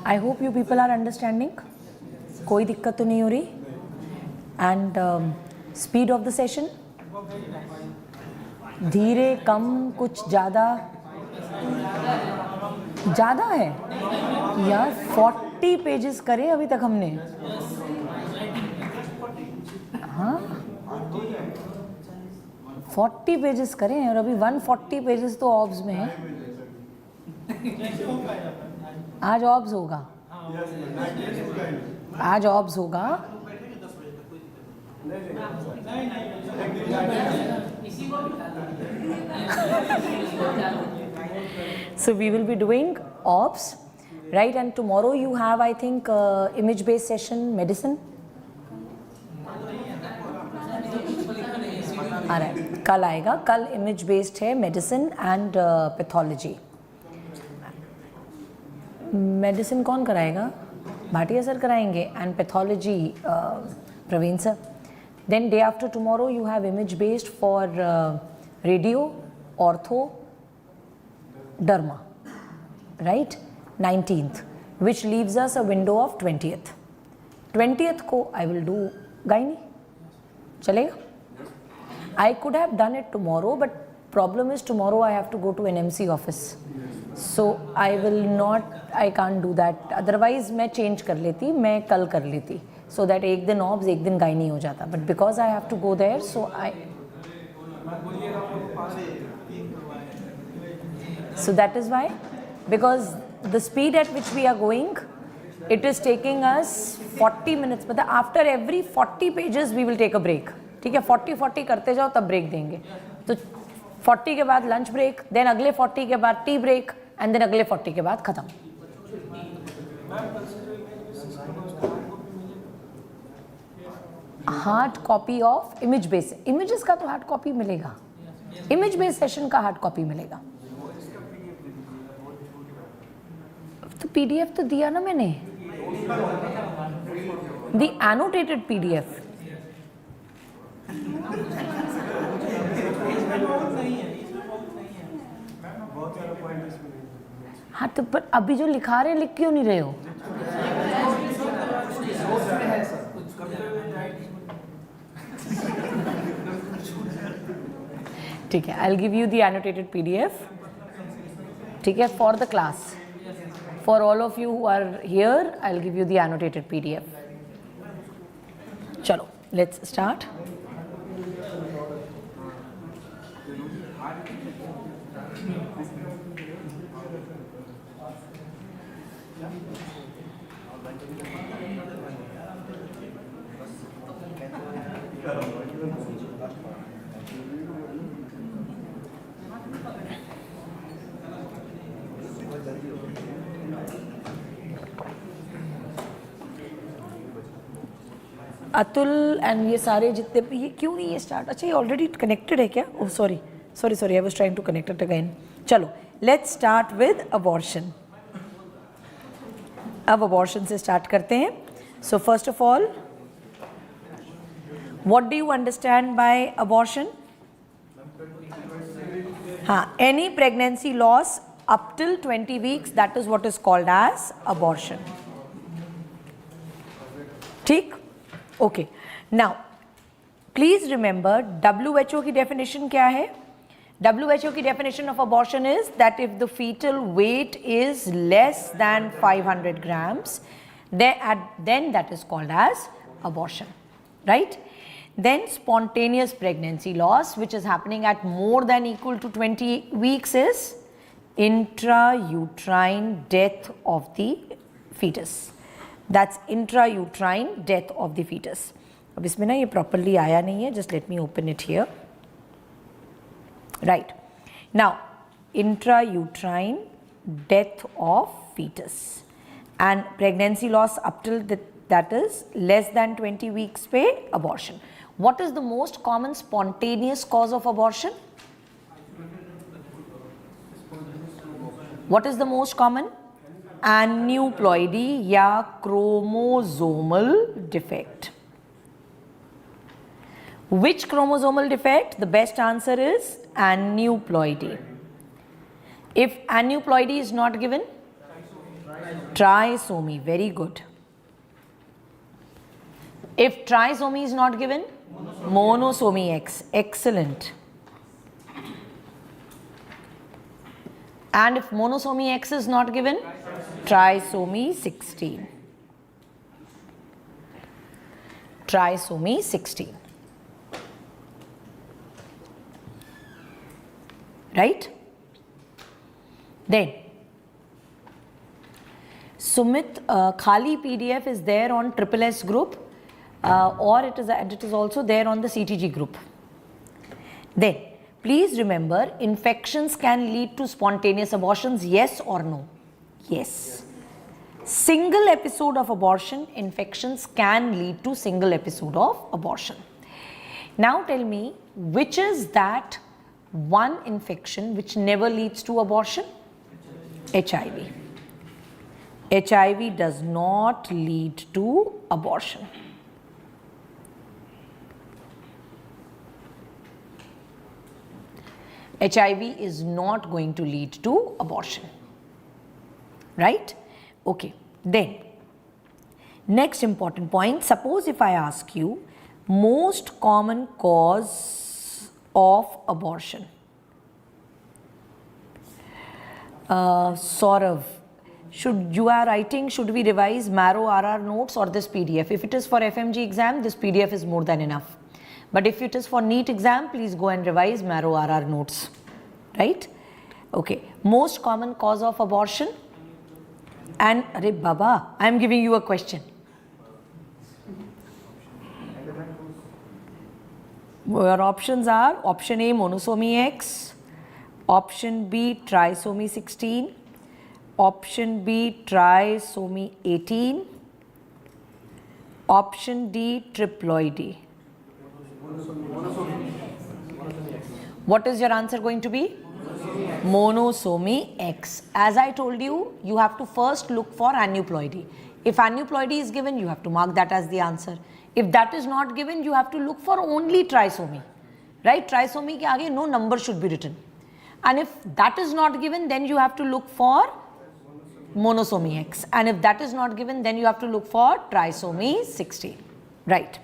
I hope you people are understanding. कोई दिक्कत तो नहीं हो रही? And speed of the session? धीरे, कम, कुछ ज़्यादा? ज़्यादा है यार, 40 पेजेस करे अभी तक हमने. हाँ, 40 पेजेस करें और अभी 140 पेजेस तो ऑब्स में है. आज ऑब्स होगा, आज ऑब्स होगा. So we will be doing OBS, right? And tomorrow you have, I think, image-based session, medicine. आ रहा है, कल आएगा. कल image-based है, medicine and pathology. Medicine कौन कराएगा? भाटिया सर कराएंगे. And pathology, Praveen sir. Then day after tomorrow you have image-based for radio, ortho, derma, right? 19th, which leaves us a window of 20th. 20th को I will do gynae. चलेगा? I could have done it tomorrow, but problem is tomorrow I have to go to NMC office. So I will not, I can't do that. Otherwise मैं change कर लेती, मैं कल कर लेती. So that एक दिन OBS, एक दिन gynae हो जाता. But because I have to go there, so that is why, because the speed at which we are going, it is taking us 40 minutes. But after every 40 pages we will take a break. ठीक है, 40 करते जाओ तब break देंगे. तो 40 के बाद lunch break, then अगले 40 के बाद टी ब्रेक, एंड देन अगले 40 के बाद खत्म. Hard copy of image base, images का तो हार्ड कॉपी मिलेगा, इमेज बेस सेशन का हार्ड कॉपी मिलेगा. तो पीडीएफ तो दिया ना मैंने, दी एनोटेटेड पीडीएफ. हाँ तो पर अभी जो लिखा रहे लिख क्यों नहीं रहे हो? ठीक है, I'll give you the annotated PDF. ठीक है, for the class. For all of you who are here, I'll give you the annotated PDF. चलो, let's start. अतुल एंड ये सारे जितने भी, ये क्यों नहीं ये स्टार्ट? अच्छा ये ऑलरेडी कनेक्टेड है क्या? Oh sorry I was trying to connect it again. चलो लेट्स स्टार्ट विद अबॉर्शन. अब अबॉर्शन से स्टार्ट करते हैं. So first of all, what do you understand by abortion? हाँ, any pregnancy loss up till 20 weeks, that is what is called as abortion. ठीक? Okay. Now, please remember WHO की definition क्या है? WHO की definition of abortion is that if the fetal weight is less than 500 grams, then that is called as abortion, right? Then spontaneous pregnancy loss, which is happening at more than equal to 20 weeks, is intrauterine death of the fetus. That's intrauterine death of the fetus. अब इसमें ना ये properly आया नहीं है, just let me open it here. Right. Now, intrauterine death of fetus and pregnancy loss up till that is less than 20 weeks पे abortion. What is the most common spontaneous cause of abortion? What is the most common? Aneuploidy या chromosomal defect. Which chromosomal defect? The best answer is aneuploidy. If aneuploidy is not given, Trisomy, very good. If trisomy is not given, monosomy X, excellent. And if monosomy X is not given, trisomy 16. Trisomy 16. Right? Then, Sumit, Khali PDF is there on Triple S group, or it is also there on the CTG group. Then, please remember, infections can lead to spontaneous abortions, yes or no? Yes. Single episode of abortion, infections can lead to single episode of abortion. Now tell me, which is that one infection which never leads to abortion? HIV. HIV does not lead to abortion. HIV is not going to lead to abortion. Right? Okay. Then, next important point, suppose if I ask you, most common cause of abortion. Saurav, you are writing, should we revise Marrow RR notes or this PDF? If it is for FMG exam, this PDF is more than enough. But if it is for NEET exam, please go and revise Marrow RR notes. Right? Okay. Most common cause of abortion. And, Arey Baba, I am giving you a question. Your options are option A, monosomy X, option B, trisomy 16, option B, trisomy 18, option D, triploidy. What is your answer going to be? Monosomy X. As I told you, you have to first look for aneuploidy. If aneuploidy is given, you have to mark that as the answer. If that is not given, you have to look for only trisomy. Right? Trisomy ke aage no number should be written. And if that is not given, then you have to look for monosomy X. And if that is not given, then you have to look for trisomy 16. Right.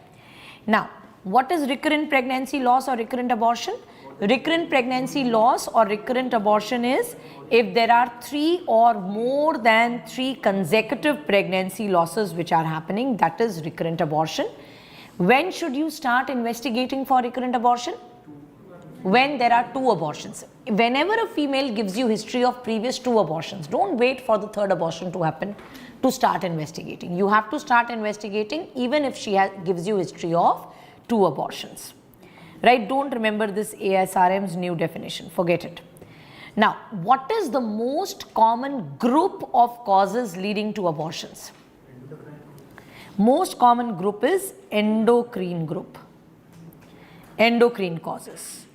Now, what is recurrent pregnancy loss or recurrent abortion? Recurrent pregnancy loss or recurrent abortion is if there are 3 or more than 3 consecutive pregnancy losses which are happening, that is recurrent abortion. When should you start investigating for recurrent abortion? When there are 2 abortions. Whenever a female gives you history of previous 2 abortions, don't wait for the 3rd abortion to happen to start investigating. You have to start investigating even if she gives you history of 2 abortions. Right? Don't remember this ASRM's new definition. Forget it. Now, what is the most common group of causes leading to abortions? Most common group is endocrine group. Endocrine causes.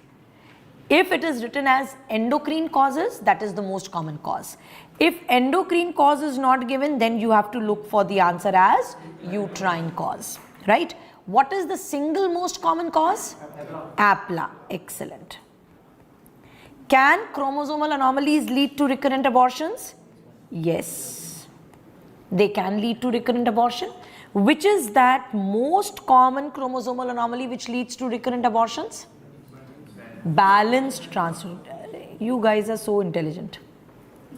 If it is written as endocrine causes, that is the most common cause. If endocrine cause is not given, then you have to look for the answer as uterine cause. Right? What is the single most common cause? APLA. Excellent. Can chromosomal anomalies lead to recurrent abortions? Yes. They can lead to recurrent abortion. Which is that most common chromosomal anomaly which leads to recurrent abortions? Balanced transfer. You guys are so intelligent.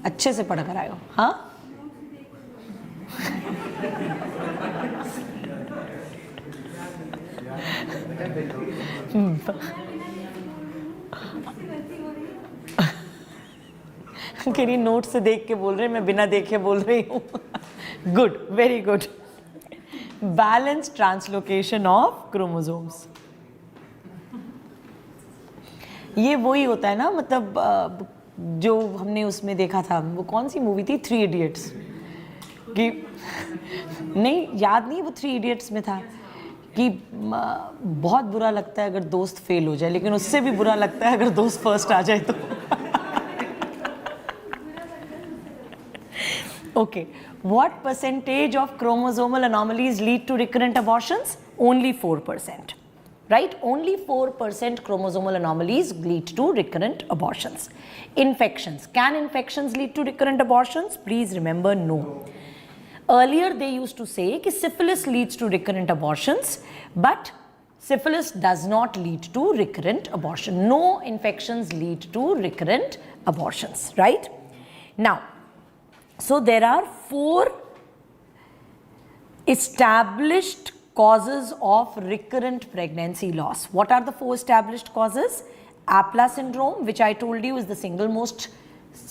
अच्छे से पढ़ कर आए हो, हाँ? मेरी note से देख के बोल रहे हैं, मैं बिना देखे बोल रही हूँ. Good, very good. Balance translocation of chromosomes. ये वही होता है ना, मतलब जो हमने उसमें देखा था, वो कौन सी मूवी थी, 3 इडियट्स कि नहीं याद नहीं, वो 3 इडियट्स में था कि बहुत बुरा लगता है अगर दोस्त फेल हो जाए, लेकिन उससे भी बुरा लगता है अगर दोस्त फर्स्ट आ जाए तो. Okay, what percentage of chromosomal anomalies lead to recurrent abortions? Only 4%. right? Only 4% chromosomal anomalies lead to recurrent abortions. Infections. Can infections lead to recurrent abortions? Please remember, no. Earlier they used to say कि syphilis leads to recurrent abortions, but syphilis does not lead to recurrent abortion. No infections lead to recurrent abortions, right? Now, so there are 4 established causes of recurrent pregnancy loss. What are the 4 established causes? APLA syndrome, which I told you is the single most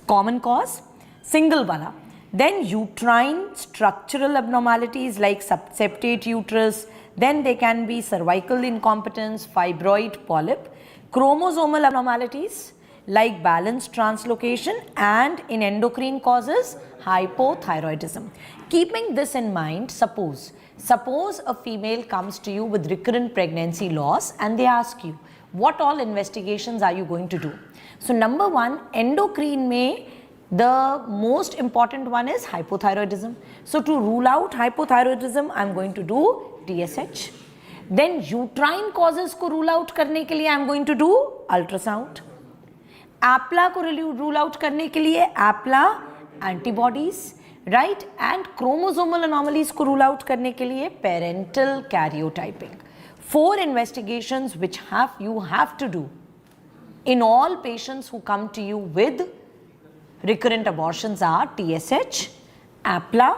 common cause, single wala. Then uterine structural abnormalities like septate uterus, then they can be cervical incompetence, fibroid, polyp, chromosomal abnormalities like balance translocation, and in endocrine causes, hypothyroidism. Keeping this in mind, suppose a female comes to you with recurrent pregnancy loss and they ask you, what all investigations are you going to do? So number 1, endocrine mein, the most important one is hypothyroidism. So to rule out hypothyroidism, I am going to do TSH. Then uterine causes को rule out करने के लिए I am going to do ultrasound. APLA को rule out करने के लिए APLA antibodies, right? And chromosomal anomalies को rule out करने के लिए parental karyotyping. 4 investigations which you have to do in all patients who come to you with recurrent abortions are TSH, APLA,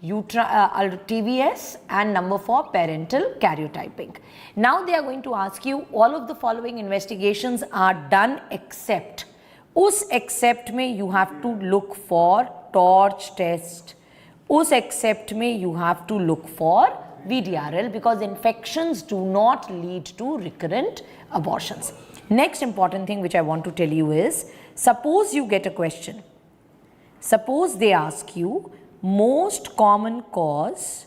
TVS, and number 4, parental karyotyping. Now they are going to ask you, all of the following investigations are done except, us except में you have to look for torch test, us except में you have to look for VDRL, because infections do not lead to recurrent abortions. Next important thing which I want to tell you is, suppose you get a question. Suppose they ask you most common cause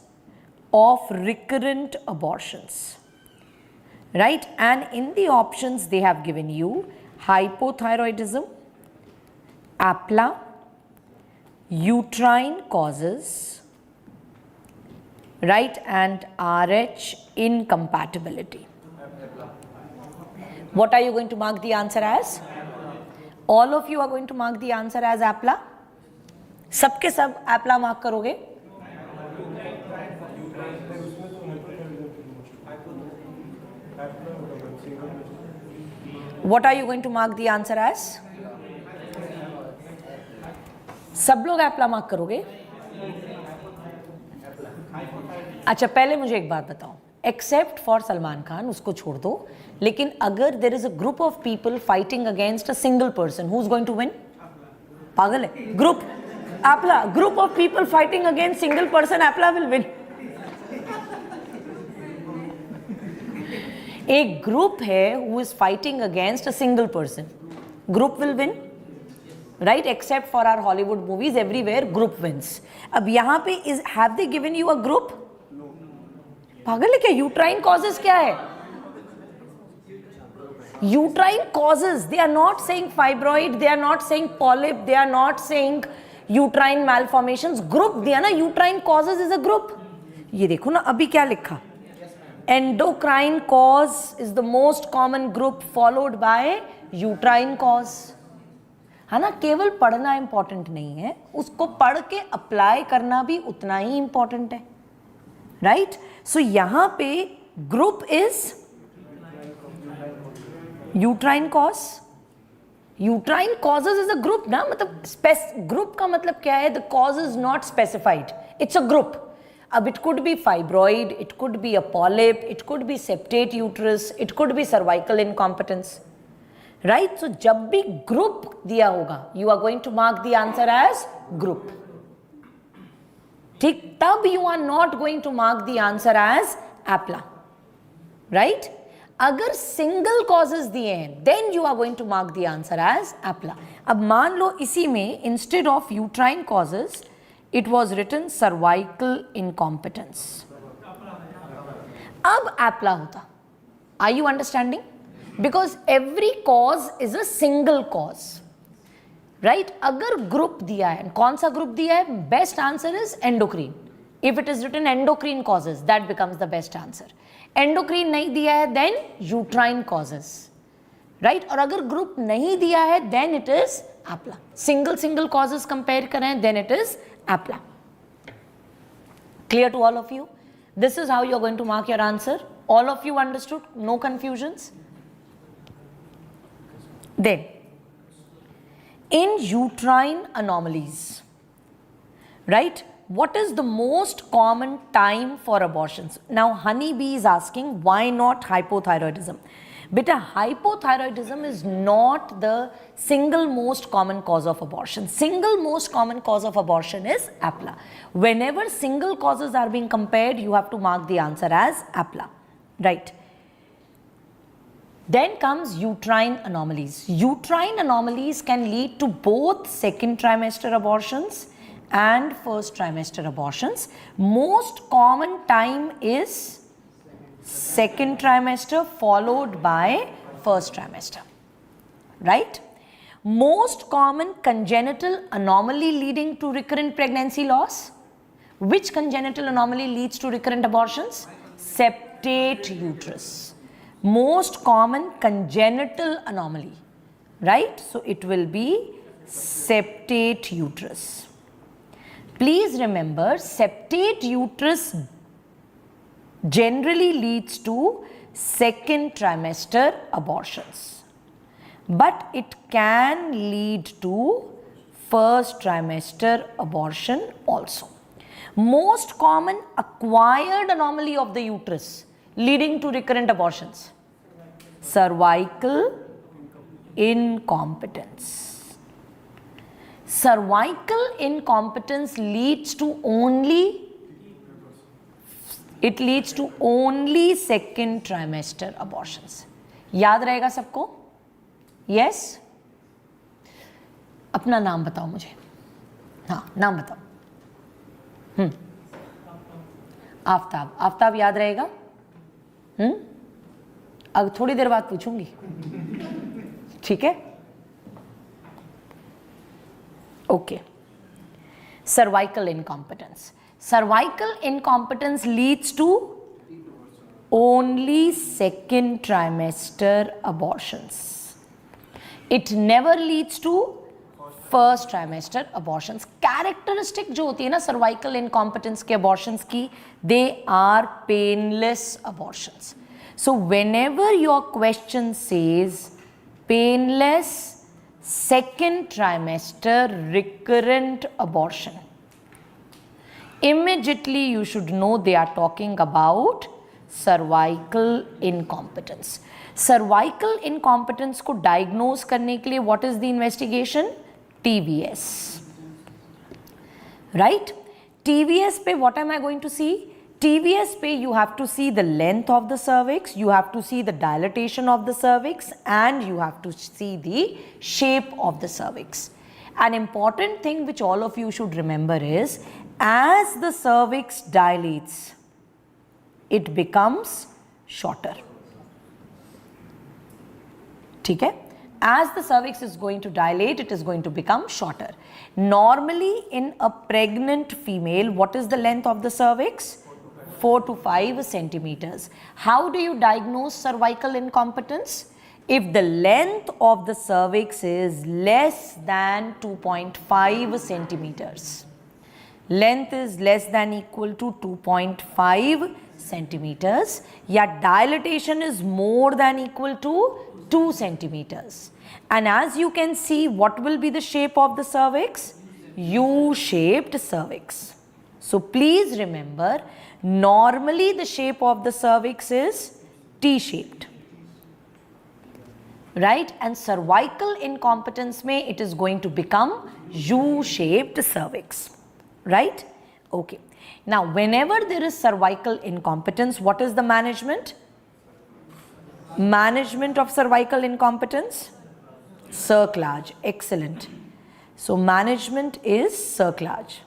of recurrent abortions, right? And in the options they have given you hypothyroidism, APLA, uterine causes, right, and RH incompatibility. What are you going to mark the answer as? All of you are going to mark the answer as APLA. सबके सब APLA mark करोगे? What are you going to mark the answer as? सब लोग APLA mark करोगे? अच्छा, पहले मुझे एक बात बताओ, एक्सेप्ट फॉर सलमान खान, उसको छोड़ दो, लेकिन अगर there is a group of people fighting against a single person, who is going to win? पागल है? Group APLA, group of people fighting against single person, APLA will win. एक ग्रुप है who is fighting against a single person, group will win, right? Except for our Hollywood movies, everywhere group wins. अब यहाँ पे have they given you a group? पागल है क्या? Uterine causes क्या है? Uterine causes, they are not saying fibroid, they are not saying polyp, they are not saying uterine malformations. Group दिया ना, uterine causes is a group. ये देखो ना अभी क्या लिखा, endocrine cause is the most common group followed by uterine cause. है ना? केवल पढ़ना important नहीं है, उसको पढ़ के अप्लाई करना भी उतना ही important है, right? So यहाँ पे group is uterine cause. Uterine causes is a group ना, मतलब group का मतलब क्या है? The cause is not specified, it's a group. अब it could be fibroid, it could be a polyp, it could be septate uterus, it could be cervical incompetence, right? So जब भी group दिया होगा, you are going to mark the answer as group. ठीक, तब you are not going to mark the answer as APLA, right? अगर single causes दिए हैं, then you are going to mark the answer as APLA. अब मान लो इसी में instead of uterine causes it was written cervical incompetence, अब APLA होता. Are you understanding? Because every cause is a single cause, right? अगर group दिया है, कौन सा ग्रुप दिया है? Best answer is endocrine. If it is written endocrine causes, that becomes the best answer. Endocrine नहीं दिया है देन यूट्राइन कॉजेस, राइट। और अगर ग्रुप नहीं दिया है देन इट इज एप्ला। सिंगल कॉजेस कंपेयर करें देन इट इज एप्ला। Clear to all of you? This is how you are going to mark your answer. All of you understood? No confusions? Then in uterine anomalies, right, what is the most common time for abortions? Now honeybee is asking why not hypothyroidism. Beta, hypothyroidism is not the single most common cause of abortion. Single most common cause of abortion is APLA. Whenever single causes are being compared, you have to mark the answer as APLA, right? Then comes uterine anomalies. Uterine anomalies can lead to both second trimester abortions and first trimester abortions. Most common time is second trimester followed by first trimester, right? Most common congenital anomaly leading to recurrent pregnancy loss. Which congenital anomaly leads to recurrent abortions? Septate uterus. Most common congenital anomaly, right? So it will be septate uterus. Please remember, septate uterus generally leads to second trimester abortions, but it can lead to first trimester abortion also. Most common acquired anomaly of the uterus leading to recurrent abortions: cervical incompetence. Cervical incompetence leads to only second trimester abortions. याद रहेगा सबको? Yes? अपना नाम बताओ मुझे। हाँ, नाम बताओ। आफ्ताब। आफ्ताब याद रहेगा? अब थोड़ी देर बाद पूछूंगी, ठीक है? Okay. Cervical incompetence. Cervical incompetence leads to only second trimester abortions. It never leads to first trimester abortions. Characteristic जो होती है ना सर्वाइकल इनकॉम्पिटेंस के अबॉर्शंस की, they are painless abortions. So whenever your question says painless second trimester recurrent abortion, immediately you should know they are talking about cervical incompetence. Cervical incompetence को diagnose करने के लिए what is the investigation? TVS, right? TVS पे what am I going to see? TVS पे you have to see the length of the cervix, you have to see the dilatation of the cervix, and you have to see the shape of the cervix. An important thing which all of you should remember is, as the cervix dilates, it becomes shorter. ठीक है? As the cervix is going to dilate, it is going to become shorter. Normally in a pregnant female, what is the length of the cervix? 4 to 5 centimeters. How do you diagnose cervical incompetence? If the length of the cervix is less than 2.5 centimeters. Length is less than equal to 2.5 centimeters. या dilatation is more than equal to 2 centimeters. And as you can see, what will be the shape of the cervix? U-shaped cervix. So please remember, normally the shape of the cervix is T-shaped, right? And cervical incompetence mein it is going to become U-shaped cervix, right? Okay. Now, whenever there is cervical incompetence, what is the management? Management of cervical incompetence? Cerclage. Excellent. So, management is cerclage.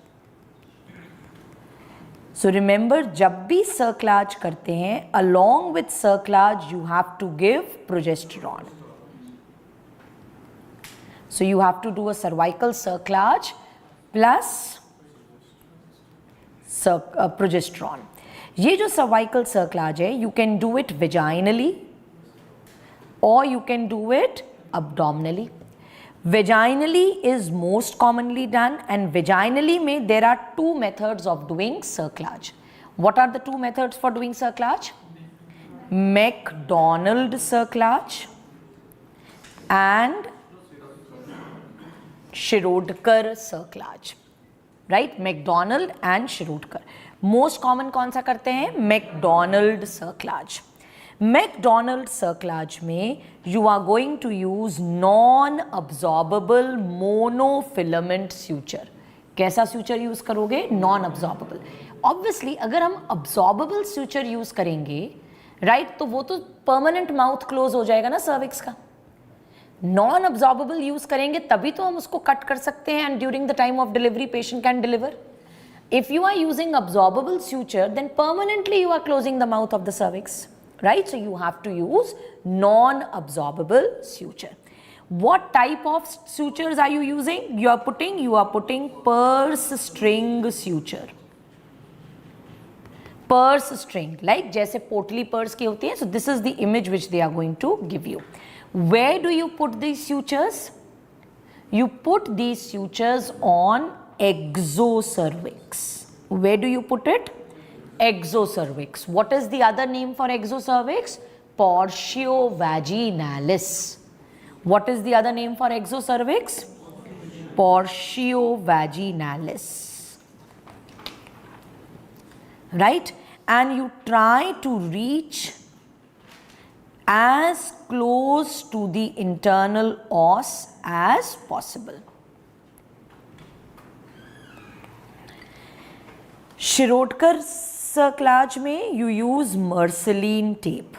So remember, जब भी cerclage करते हैं, along with cerclage you have to give progesterone. So you have to do a cervical cerclage plus progesterone. ये जो cervical cerclage है, you can do it vaginally or you can do it abdominally. Vaginally is most commonly done, and vaginally में there are two methods of doing cerclage. What are the two methods for doing cerclage? McDonald cerclage and Shirodkar cerclage. Right? McDonald and Shirodkar. Most common कौन सा करते हैं? McDonald cerclage. McDonald cerclage में you are going to use non-absorbable monofilament suture. कैसा suture use करोगे? Non-absorbable. Obviously अगर हम absorbable suture use करेंगे, right, तो वो तो permanent mouth close हो जाएगा ना cervix का. Non-absorbable use करेंगे तभी तो हम उसको cut कर सकते हैं and during the time of delivery patient can deliver. If you are using absorbable suture, then permanently you are closing the mouth of the cervix. Right, so you have to use non-absorbable suture. What type of sutures are you using? You are putting purse string suture. Purse string, like जैसे पोटली purse की होती है. So this is the image which they are going to give you. Where do you put these sutures? You put these sutures on exocervix. Where do you put it? Exocervix. What is the other name for exocervix? Portio vaginalis. What is the other name for exocervix? Portio vaginalis. Right? And you try to reach as close to the internal os as possible. Shirodkar cerclage में you use Marceline tape.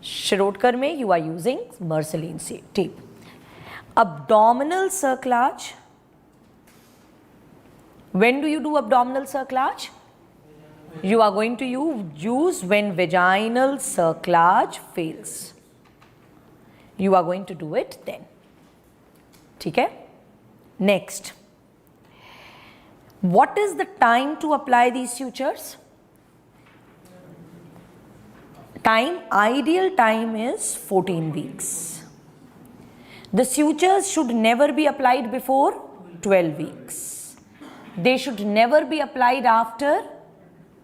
Shirodkar में you are using Marceline tape. Abdominal cerclage. When do you do abdominal cerclage? You are going to use when vaginal cerclage fails. You are going to do it then. ठीक है? Next. What is the time to apply these sutures? Ideal time is 14 weeks. The sutures should never be applied before 12 weeks. They should never be applied after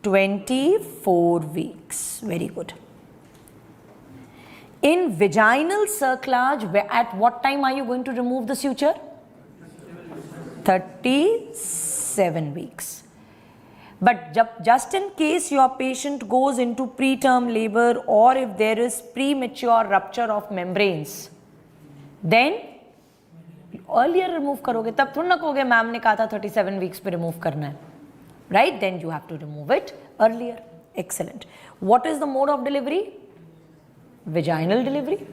24 weeks. Very good. In vaginal cerclage, at what time are you going to remove the suture? 37 weeks. But just in case your patient goes into preterm labor or if there is premature rupture of membranes, then earlier remove करोगे. तब थोड़ा ना कहोगे ma'am ने कहा था 37 weeks पे remove करना है. Right? Then you have to remove it earlier. Excellent. What is the mode of delivery? Vaginal delivery.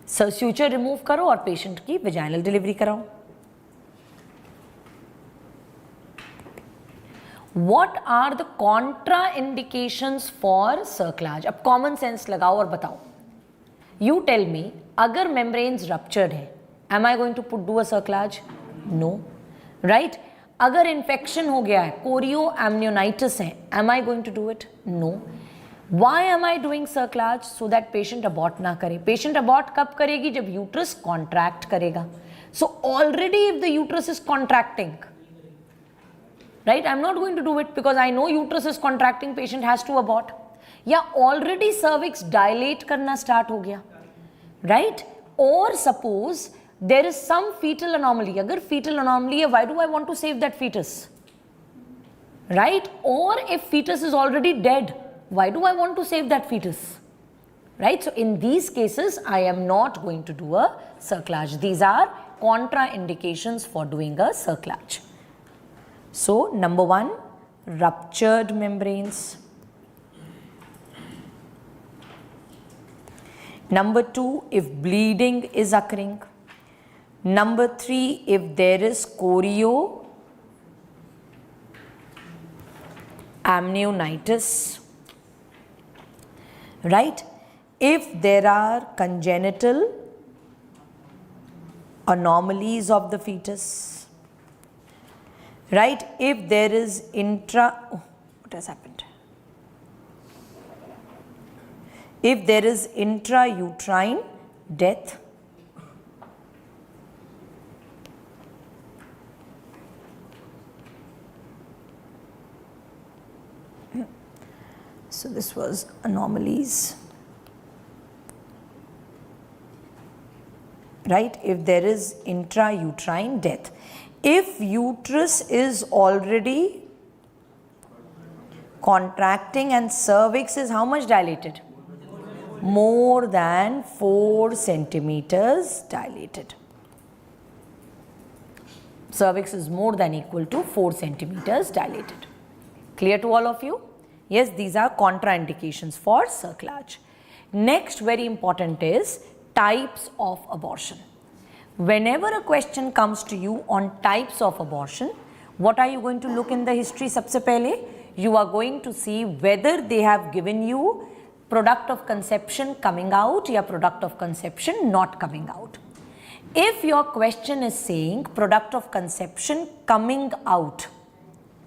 So suture remove करो और patient की vaginal delivery कराओ. What are the contraindications for cerclage? अब common sense लगाओ और बताओ. You tell me, अगर membranes ruptured है, am I going to do a cerclage? No. Right? अगर infection हो गया है, chorioamnionitis है, am I going to do it? No. Why am I doing cerclage? So that patient abort ना करे. Patient abort कब करेगी? जब uterus contract करेगा. So already if the uterus is contracting, right? I'm not going to do it because I know uterus is contracting, patient has to abort. या already cervix dilate करना start हो गया, right? Or suppose there is some fetal anomaly. अगर fetal anomaly है, why do I want to save that fetus? Right? Or if fetus is already dead, why do I want to save that fetus? Right? So in these cases, I am not going to do a cerclage. These are contraindications for doing a cerclage. So number 1, ruptured membranes. Number 2, if bleeding is occurring. Number 3, if there is chorioamnionitis. Right? If there are congenital anomalies of the fetus. Right? If there is what has happened? if there is intrauterine death, so this was anomalies, right? If there is intrauterine death, if uterus is already contracting and cervix is how much dilated? More than 4 centimeters dilated. Cervix is more than equal to 4 centimeters dilated. Clear to all of you? Yes, these are contraindications for cerclage. Next, very important is types of abortion. Whenever a question comes to you on types of abortion, what are you going to look in the history? सबसे पहले you are going to see whether they have given you product of conception coming out या product of conception not coming out. If your question is saying product of conception coming out,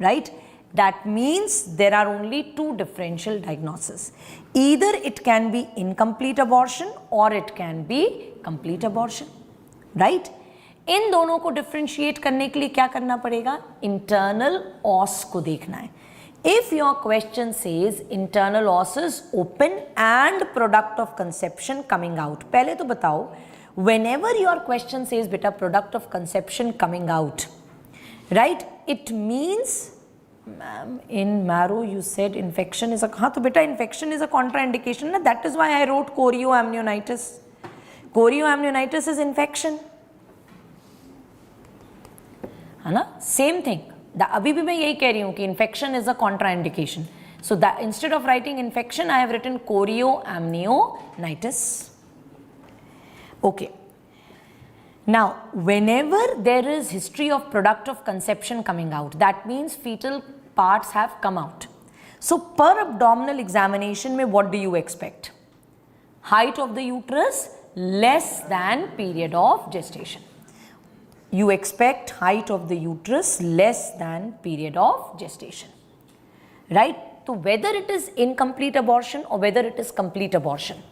right, that means there are only 2 differential diagnoses. Either it can be incomplete abortion or it can be complete abortion, right? इन दोनों को differentiate करने के लिए क्या करना पड़ेगा? Internal os को देखना है. If your question says internal os is open and product of conception coming out, पहले तो बताओ, whenever your question says beta product of conception coming out, right, it means, ma'am, in marrow you said infection is a, हाँ तो बेटा infection is a contraindication ना, that is why I wrote chorioamnionitis. Chorioamnionitis is infection, है ना, same thing. अभी भी मैं यही कह रही हूँ कि infection is a contraindication. So that instead of writing infection, I have written chorioamnionitis. Okay. Now, whenever there is history of product of conception coming out, that means fetal parts have come out. So per abdominal examination में what do you expect? Height of the uterus less than period of gestation. You expect height of the uterus less than period of gestation, right? So whether it is incomplete abortion or whether it is complete abortion,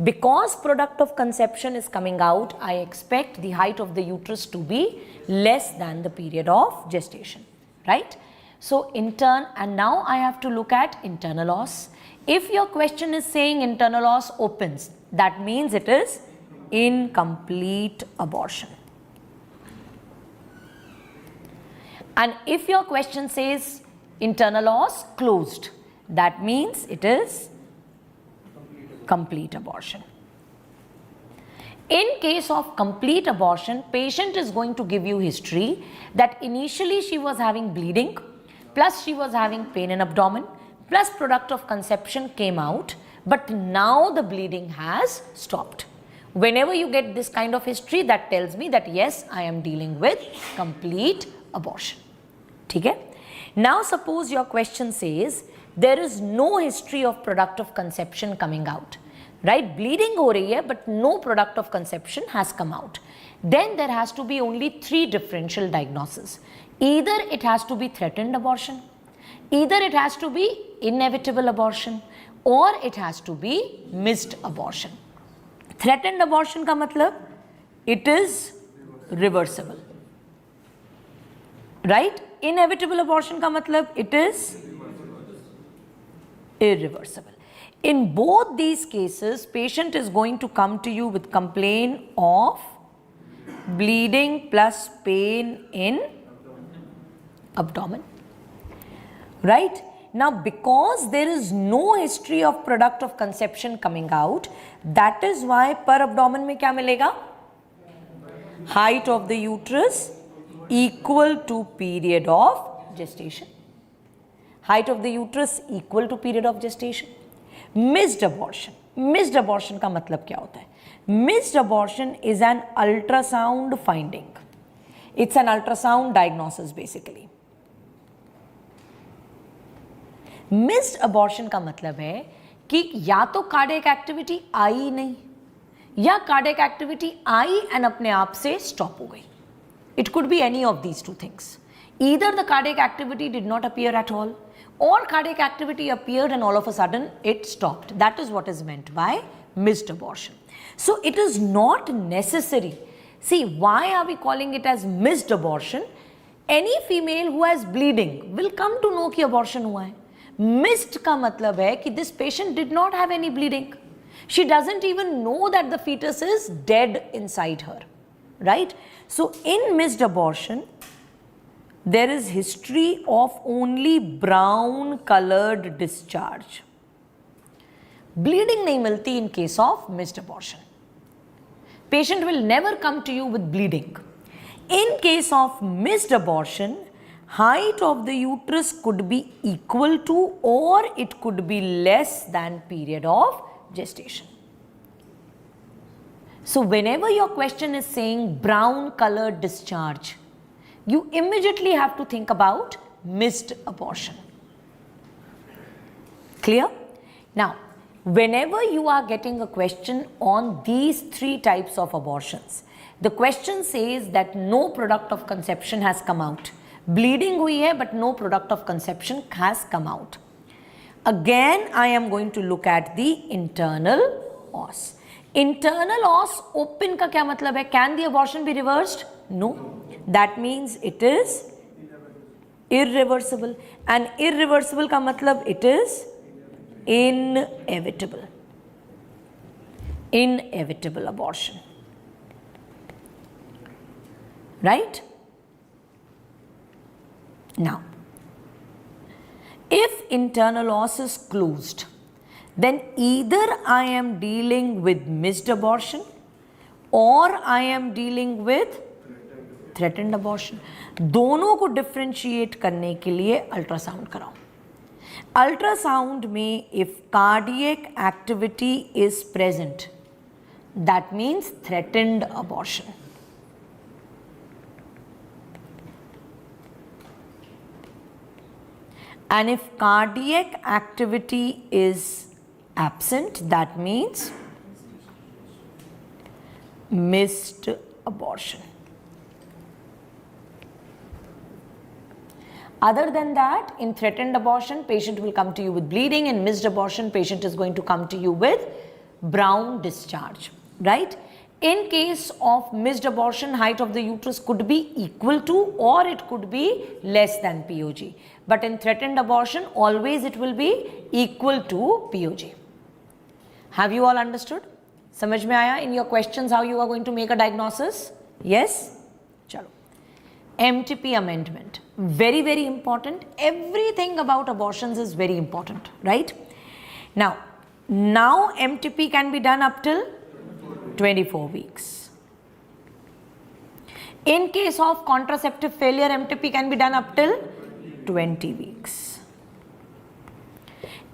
because product of conception is coming out, I expect the height of the uterus to be less than the period of gestation, right? So and now I have to look at internal os. If your question is saying internal os opens, that means it is incomplete abortion. And if your question says internal os closed, that means it is complete abortion. In case of complete abortion, patient is going to give you history that initially she was having bleeding, plus she was having pain in abdomen, plus product of conception came out, but now the bleeding has stopped. Whenever you get this kind of history, that tells me that yes, I am dealing with complete abortion. ठीक है? Now suppose your question says there is no history of product of conception coming out, right? Bleeding हो रही है but no product of conception has come out. Then there has to be only 3 differential diagnoses. Either it has to be threatened abortion, either it has to be inevitable abortion, or it has to be missed abortion. Threatened abortion का मतलब it is reversible, right? Inevitable abortion का मतलब it is irreversible. In both these cases, patient is going to come to you with complaint of bleeding plus pain in abdomen, right? Now, because there is no history of product of conception coming out, that is why per abdomen में क्या मिलेगा? Height of the uterus equal to period of gestation. Height of the uterus equal to period of gestation. Missed abortion. Missed abortion का मतलब क्या होता है? Missed abortion is an ultrasound finding. It's an ultrasound diagnosis basically. Missed abortion का मतलब है कि या तो कार्डियक एक्टिविटी आई नहीं या कार्डियक एक्टिविटी आई एंड अपने आप से स्टॉप हो गई. It could be any of these 2 things. Either the cardiac activity did not appear at all, or cardiac activity appeared and all of a sudden it stopped. That is what is meant by missed abortion. So it is not necessary. See, why are we calling it as missed abortion? Any female who has bleeding will come to know कि abortion हुआ है. Missed का मतलब है कि this patient did not have any bleeding. She doesn't even know that the fetus is dead inside her, right? So in missed abortion, there is history of only brown colored discharge. Bleeding नहीं मिलती in case of missed abortion. Patient will never come to you with bleeding. In case of missed abortion, height of the uterus could be equal to or it could be less than period of gestation. So whenever your question is saying brown colored discharge, you immediately have to think about missed abortion. Clear? Now, whenever you are getting a question on these three types of abortions, the question says that no product of conception has come out. Bleeding हुई है but no product of conception has come out. Again, I am going to look at the internal os. Internal os open का क्या मतलब है? Can the abortion be reversed? No. That means it is irreversible. And irreversible का मतलब it is inevitable. Inevitable abortion. Right? Now, if internal os is closed, then either I am dealing with missed abortion or I am dealing with threatened abortion. दोनों को differentiate करने के लिए ultrasound कराओ. Ultrasound में if cardiac activity is present, that means threatened abortion. And if cardiac activity is absent, that means missed abortion. Other than that, in threatened abortion, patient will come to you with bleeding. In missed abortion, patient is going to come to you with brown discharge, right? In case of missed abortion, height of the uterus could be equal to or it could be less than POG. But in threatened abortion, always it will be equal to POG. Have you all understood? समझ में आया? In your questions, how you are going to make a diagnosis? Yes? चलो. MTP amendment. Very, very important. Everything about abortions is very important, right? Now MTP can be done up till 24 weeks. In case of contraceptive failure, MTP can be done up till 20 weeks.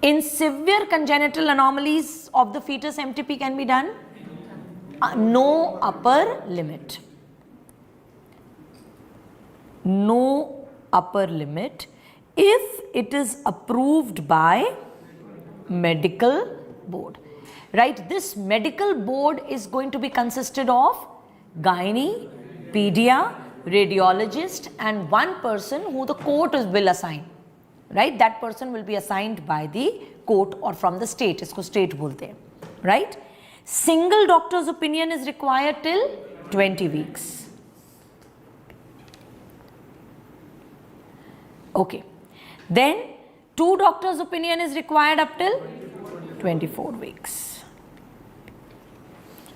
In severe congenital anomalies of the fetus, MTP can be done. No upper limit. No upper limit if it is approved by medical board. Right, this medical board is going to be consisted of gynae, pedia, radiologist and one person who the court will assign. Right, that person will be assigned by the court or from the state. इसको state बोलते हैं. Right, single doctor's opinion is required till 20 weeks. Okay, then two doctors' opinion is required up till 24 weeks.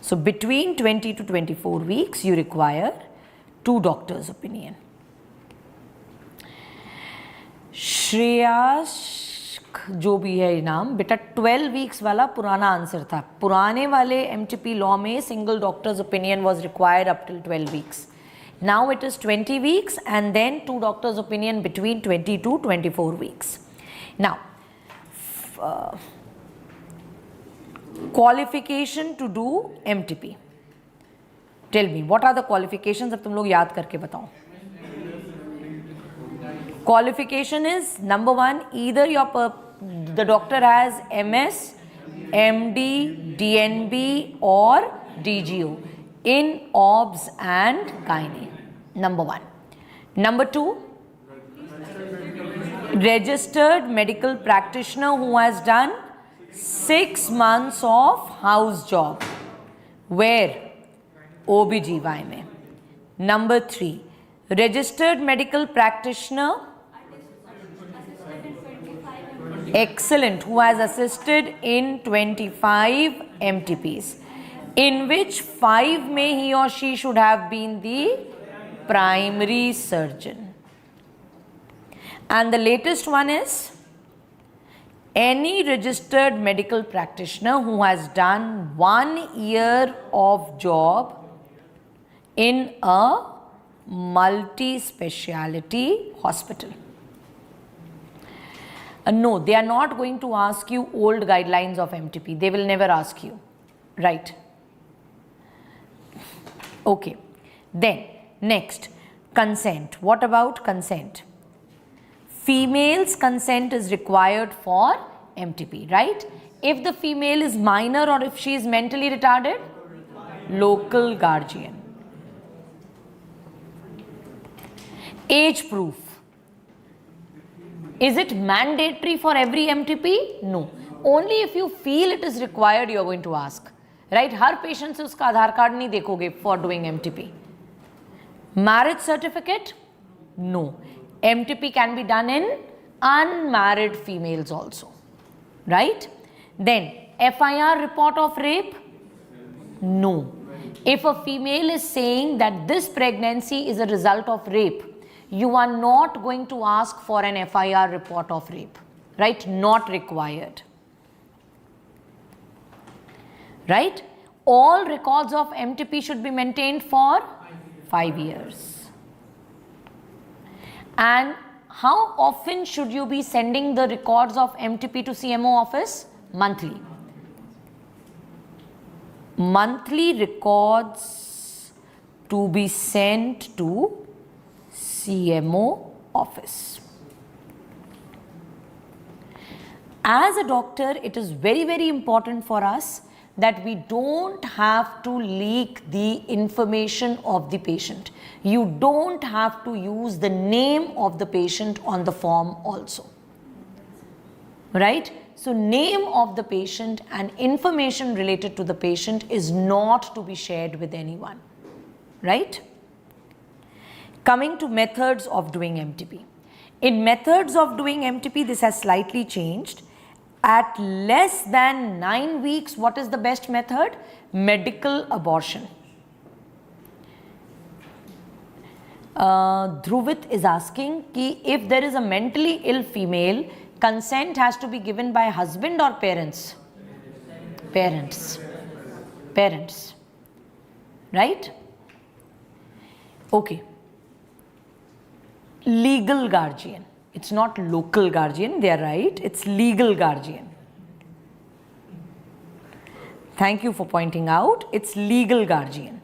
So between 20 to 24 weeks, you require two doctors' opinion. Shreyas जो भी है नाम, बेटा 12 weeks वाला पुराना आंसर था. पुराने वाले MTP लॉ में single doctors opinion was required up till 12 weeks. Now it is 20 weeks and then two doctors' opinion between 20 to 24 weeks. Now, qualification to do MTP. Tell me, what are the qualifications? अब तुम लोग याद करके बताओ. Qualification is number one, either the doctor has MS, MD, DNB or DGO in OBS and gynae. Number one. Number two, registered medical practitioner who has done 6 months of house job. Where? OBGY में. Number 3, registered medical practitioner, excellent, who has assisted in 25 MTPs, in which 5 may he or she should have been the primary surgeon. And the latest one is any registered medical practitioner who has done 1 year of job in a multi-speciality hospital. No, they are not going to ask you old guidelines of MTP. They will never ask you, right? Okay. Then next, consent. What about consent? Female's consent is required for MTP, right? If the female is minor or if she is mentally retarded, local guardian. Age proof. Is it mandatory for every MTP? No. Only if you feel it is required, you are going to ask. Right? Her patient से उसका आधार card नहीं देखोगे for doing MTP. Marriage certificate? No. MTP can be done in unmarried females also. Right? Then FIR report of rape? No. If a female is saying that this pregnancy is a result of rape, you are not going to ask for an FIR report of rape, right? Not required, right? All records of MTP should be maintained for 5 years. And how often should you be sending the records of MTP to CMO office? Monthly. Monthly records to be sent to CMO office. As a doctor, it is very, very important for us that we don't have to leak the information of the patient. You don't have to use the name of the patient on the form also. Right? So, name of the patient and information related to the patient is not to be shared with anyone. Right? Coming to methods of doing MTP. In methods of doing MTP, this has slightly changed. At less than 9 weeks, what is the best method? Medical abortion. Dhruvit is asking ki if there is a mentally ill female, consent has to be given by husband or parents? Parents. Parents. Right? Okay. Legal guardian. It's not local guardian, they are right. It's legal guardian. Thank you for pointing out. It's legal guardian.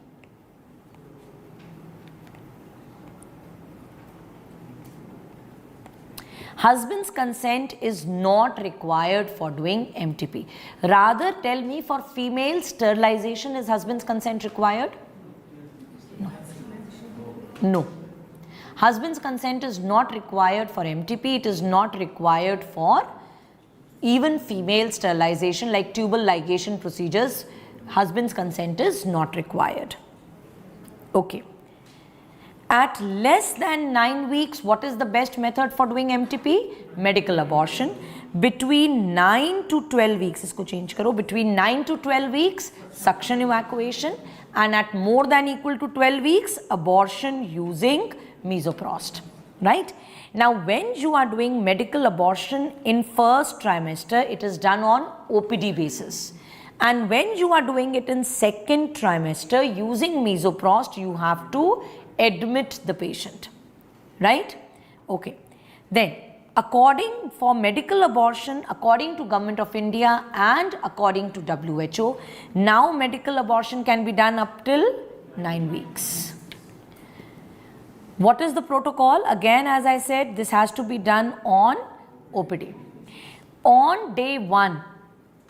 Husband's consent is not required for doing MTP. Rather, tell me, for female sterilization, is husband's consent required? No. No. Husband's consent is not required for MTP. It is not required for even female sterilization like tubal ligation procedures. Husband's consent is not required. Okay. At less than 9 weeks, what is the best method for doing MTP? Medical abortion. Between 9 to 12 weeks, isko change karo, between 9 to 12 weeks, suction evacuation, and at more than equal to 12 weeks, abortion using mesoprost, right? Now, when you are doing medical abortion in first trimester, it is done on OPD basis. And when you are doing it in second trimester using mesoprost, you have to admit the patient, right? Okay. Then, for medical abortion, according to Government of India and according to WHO, now medical abortion can be done up till 9 weeks. What is the protocol? Again, as I said, this has to be done on OPD. On day 1,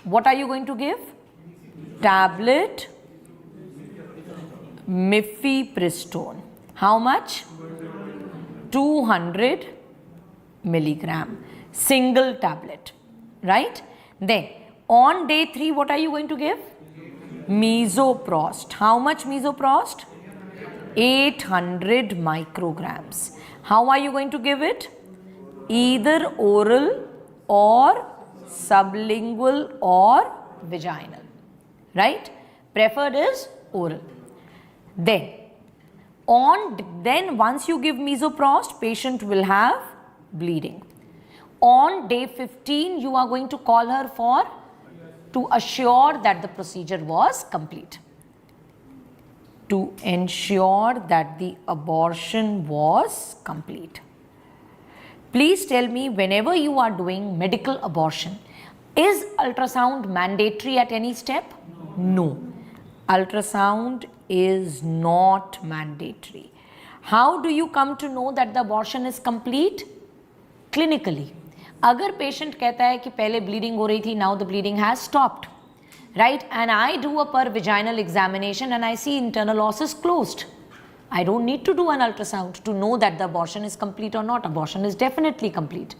what are you going to give? Tablet mifepristone. How much? 200 milligram, single tablet, right? Then on day 3, what are you going to give? Misoprost. How much Misoprost? 800 micrograms. How are you going to give it? Either oral or sublingual or vaginal, right? Preferred is oral. Then once you give Misoprost, patient will have bleeding. On day 15, you are going to call her to assure that the procedure was complete. To ensure that the abortion was complete. Please tell me, whenever you are doing medical abortion, is ultrasound mandatory at any step? No. Ultrasound is not mandatory. How do you come to know that the abortion is complete? Clinically. अगर patient कहता है कि पहले bleeding हो रही थी, now the bleeding has stopped, right? And I do a per vaginal examination and I see internal os is closed. I don't need to do an ultrasound to know that the abortion is complete or not. Abortion is definitely complete.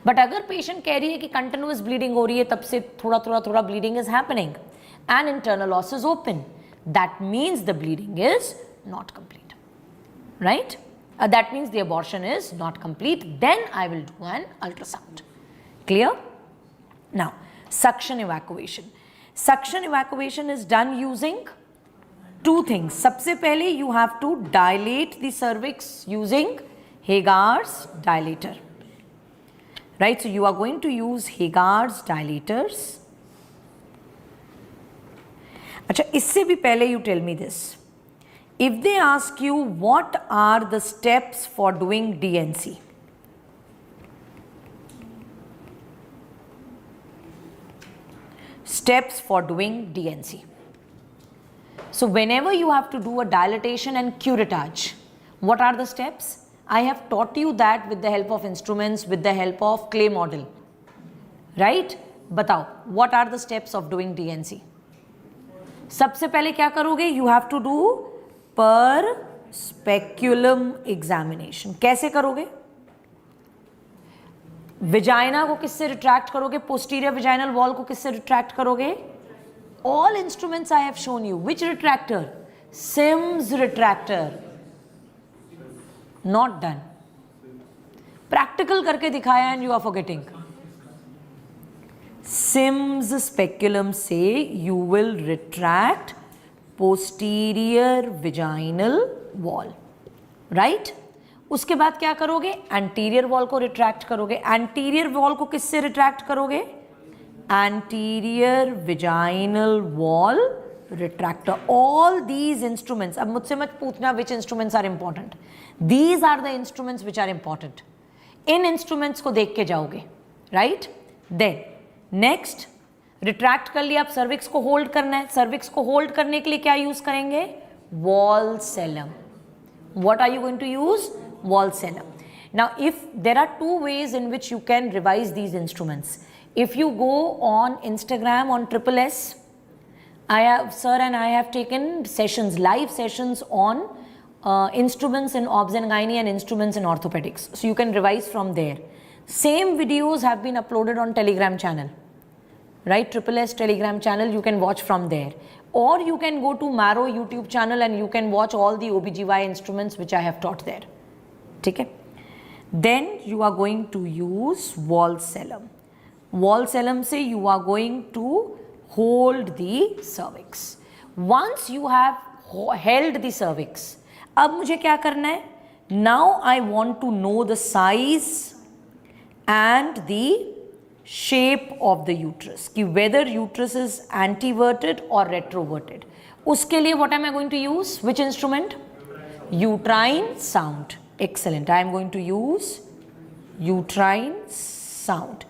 But अगर patient कह रही है कि continuous bleeding हो रही है, तब से थोड़ा bleeding is happening and internal os is open, that means the bleeding is not complete, right? That means the abortion is not complete. Then I will do an ultrasound. Clear? Now, suction evacuation. Suction evacuation is done using two things. सबसे पहले you have to dilate the cervix using Hagar's dilator, right? So you are going to use Hagar's dilators. अच्छा, इससे भी पहले you tell me this. If they ask you what are the steps for doing DNC, steps for doing DNC. So whenever you have to do a dilatation and curettage, what are the steps? I have taught you that with the help of instruments, with the help of clay model, right? बताओ, what are the steps of doing DNC? सबसे पहले क्या करोगे? You have to do per speculum examination. कैसे करोगे? Vagina को किससे retract करोगे? पोस्टीरियर विजाइनल वॉल को किससे रिट्रैक्ट करोगे? All instruments I have shown you. Which retractor? Sims retractor. Not done. Practical करके दिखाया and you are forgetting. Sims speculum से you will retract posterior vaginal wall, right? उसके बाद क्या करोगे? एंटीरियर वॉल को रिट्रैक्ट करोगे. एंटीरियर वॉल को किससे रिट्रैक्ट करोगे? Anterior vaginal wall retractor. All these instruments, अब मुझसे मत पूछना which instruments are important. These are the instruments which are important. इन इंस्ट्रूमेंट्स को देख के जाओगे, राइट? देन नेक्स्ट, रिट्रैक्ट कर लिया, अब सर्विक्स को होल्ड करना है. सर्विक्स को होल्ड करने के लिए क्या यूज करेंगे? Valsalem. What are you going to use? Valsalem. Now, if there are two ways in which you can revise these instruments. If you go on Instagram on Triple S, Sir and I have taken sessions, live sessions on instruments in obs and gynae and instruments in orthopedics. So you can revise from there. Same videos have been uploaded on Telegram channel, right? Triple S Telegram channel, you can watch from there. Or you can go to Marrow YouTube channel and you can watch all the OBGY instruments which I have taught there. Okay? Then you are going to use Valsalem. Valsalem से you are going to hold the cervix. Once you have held the cervix, अब मुझे क्या करना है? Now I want to know the size and the shape of the uterus, कि whether uterus is anteverted or retroverted. उसके लिए what am I going to use? Which instrument? Uterine sound. Excellent. I am going to use uterine sound.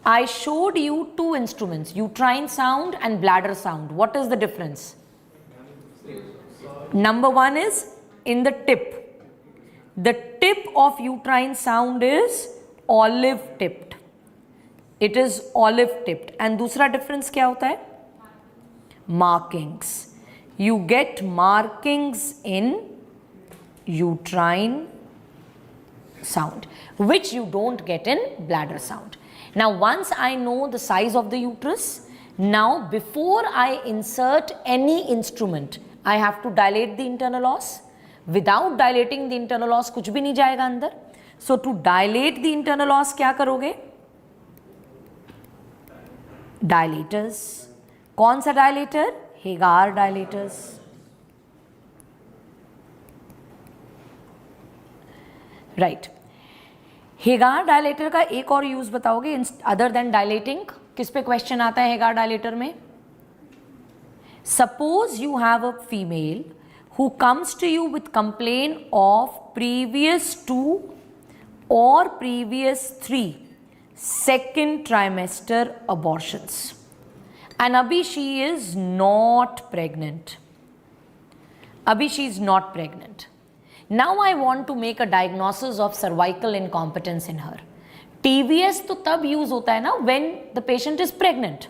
I showed you two instruments, uterine sound and bladder sound. What is the difference? Number one is in the tip. The tip of uterine sound is olive tipped. It is olive tipped. And दूसरा difference क्या होता है? Markings. You get markings in uterine sound, which you don't get in bladder sound. Now once I know the size of the uterus, now before I insert any instrument, I have to dilate the internal os. Without dilating the internal os कुछ भी नहीं जाएगा अंदर. So to dilate the internal os क्या करोगे? Dilators. कौन सा dilator? Hagar dilators. Right. Hegar dilator का एक और यूज बताओगे अदर देन डायलेटिंग? किस पे क्वेश्चन आता है हेगार डायलेटर में? Suppose you have a female who comes to you with complain of previous 2 or previous 3 second trimester abortions, and abhi she is not pregnant. Now I want to make a diagnosis of cervical incompetence in her. TVS तो तब use होता है ना when the patient is pregnant.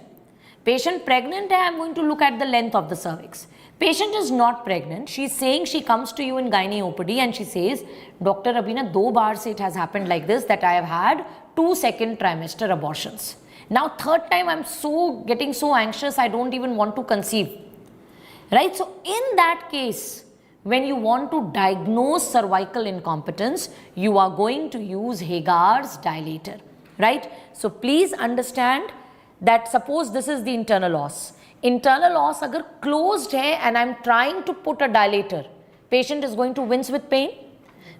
Patient pregnant है, I'm going to look at the length of the cervix. Patient is not pregnant. She's saying she comes to you in gynae OPD and she says, Doctor अभी ना 2 बार से it has happened like this that I have had 2 second trimester abortions. Now third time I'm getting so anxious I don't even want to conceive. Right? So in that case, when you want to diagnose cervical incompetence, you are going to use Hagar's dilator, right? So please understand that suppose this is the internal os. Internal os agar closed hai and I am trying to put a dilator, patient is going to wince with pain,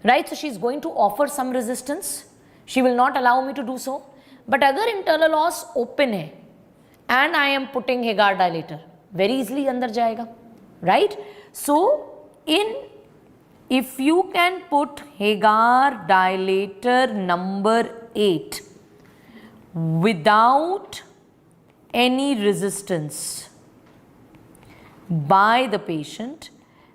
right? So she is going to offer some resistance. She will not allow me to do so. But agar internal os open hai and I am putting Hagar dilator, very easily andar jayega, right? So if you can put Hagar dilator number 8 without any resistance by the patient,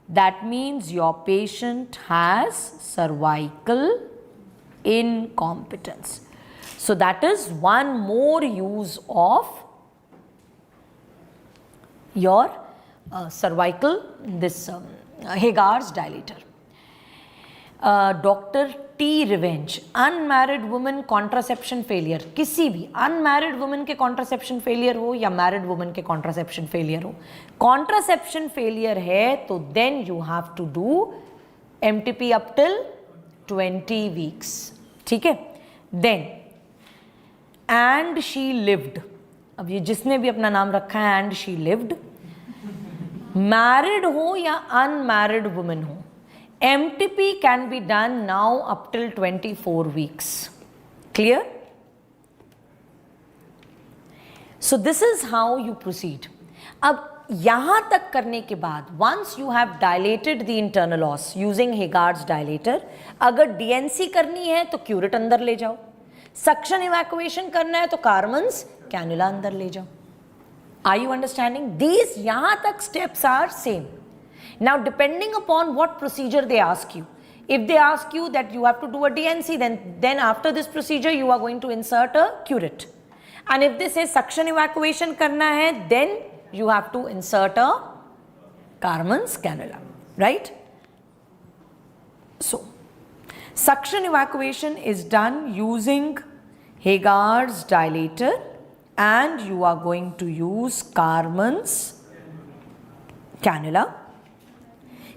that means your patient has cervical incompetence. So that is one more use of your cervical, this Hagar's dilator. Dr. T. Revenge, unmarried woman contraception failure. किसी भी unmarried woman के contraception failure हो या married woman के contraception failure हो, contraception failure है तो then you have to do MTP up till 20 weeks. ठीक है? Then and she lived. अब ये जिसने भी अपना नाम रखा है and she lived, married हो या unmarried woman हो, MTP can be done now up till 24 weeks. Clear? So this is how you proceed. अब यहाँ तक करने के बाद once you have dilated the internal os using Hagar's dilator, अगर DNC करनी है तो curate अंदर ले जाओ, suction evacuation करना है तो Carman's cannula अंदर ले जाओ. Are you understanding? These यहाँ तक steps are same. Now depending upon what procedure they ask you, if they ask you that you have to do a DNC, then after this procedure you are going to insert a curate, and if they say suction evacuation karna hai, then you have to insert a Carman's cannula, right? So suction evacuation is done using Hagar's dilator and you are going to use Carman's cannula.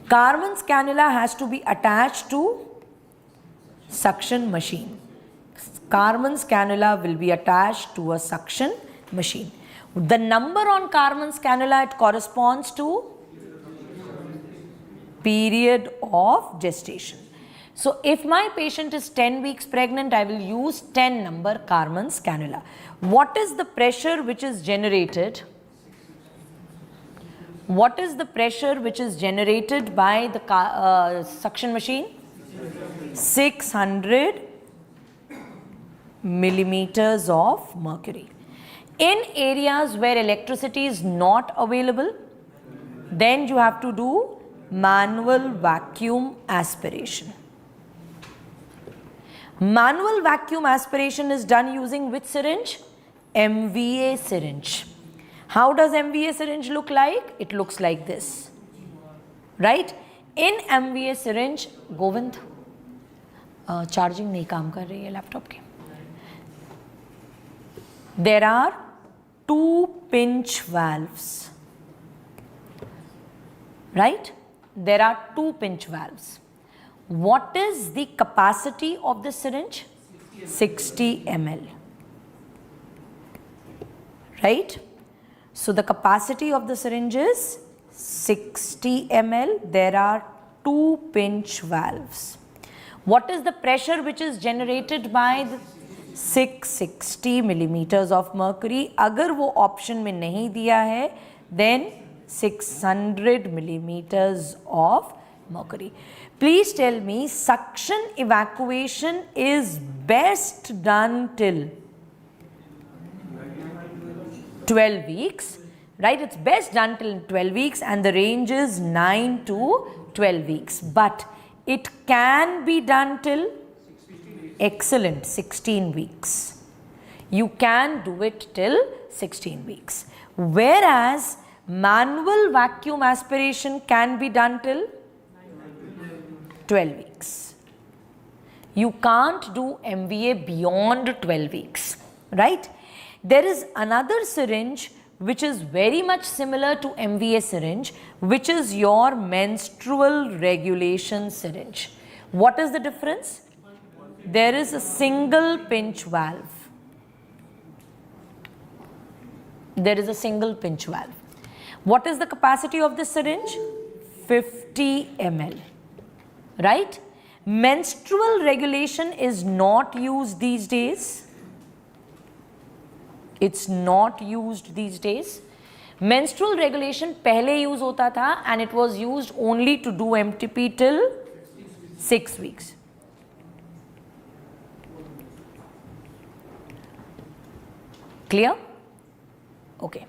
Carman's cannula has to be attached to suction machine. Carman's cannula will be attached to a suction machine. The number on Carman's cannula, it corresponds to period of gestation. So if my patient is 10 weeks pregnant, I will use 10 number Carman's cannula. What is the pressure which is generated? What is the pressure which is generated by the suction machine? 600 millimeters of mercury. In areas where electricity is not available, then you have to do manual vacuum aspiration. Manual vacuum aspiration is done using which syringe? MVA syringe. How does MVA syringe look like? It looks like this, right? In MVA syringe, Govind, charging नहीं काम कर रही है laptop की. There are 2 pinch valves, right? There are 2 pinch valves. What is the capacity of the syringe? 60 ml, right? So the capacity of the syringe is 60 ml. There are 2 pinch valves. What is the pressure which is generated by the 660 millimeters of mercury? अगर वो option में नहीं दिया है then 600 millimeters of mercury. Please tell me, suction evacuation is best done till 12 weeks, right? It's best done till 12 weeks and the range is 9 to 12 weeks, but it can be done till excellent 16 weeks. You can do it till 16 weeks, whereas manual vacuum aspiration can be done till 12 weeks. You can't do MVA beyond 12 weeks, right? There is another syringe which is very much similar to MVA syringe, which is your menstrual regulation syringe. What is the difference? There is a single pinch valve. There is a single pinch valve. What is the capacity of this syringe? 50 ml, right? Menstrual regulation is not used these days. It's not used these days. Menstrual regulation पहले use होता था and it was used only to do MTP till 6 weeks. Clear? Okay.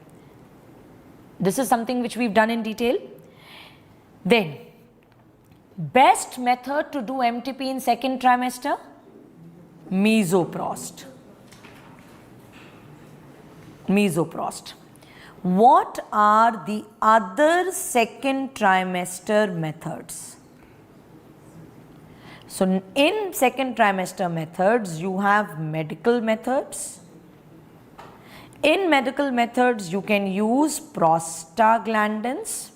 This is something which we've done in detail. Then, best method to do MTP in second trimester? Mesoprost. Mesoprost. What are the other second trimester methods? So, in second trimester methods, you have medical methods. In medical methods, you can use prostaglandins.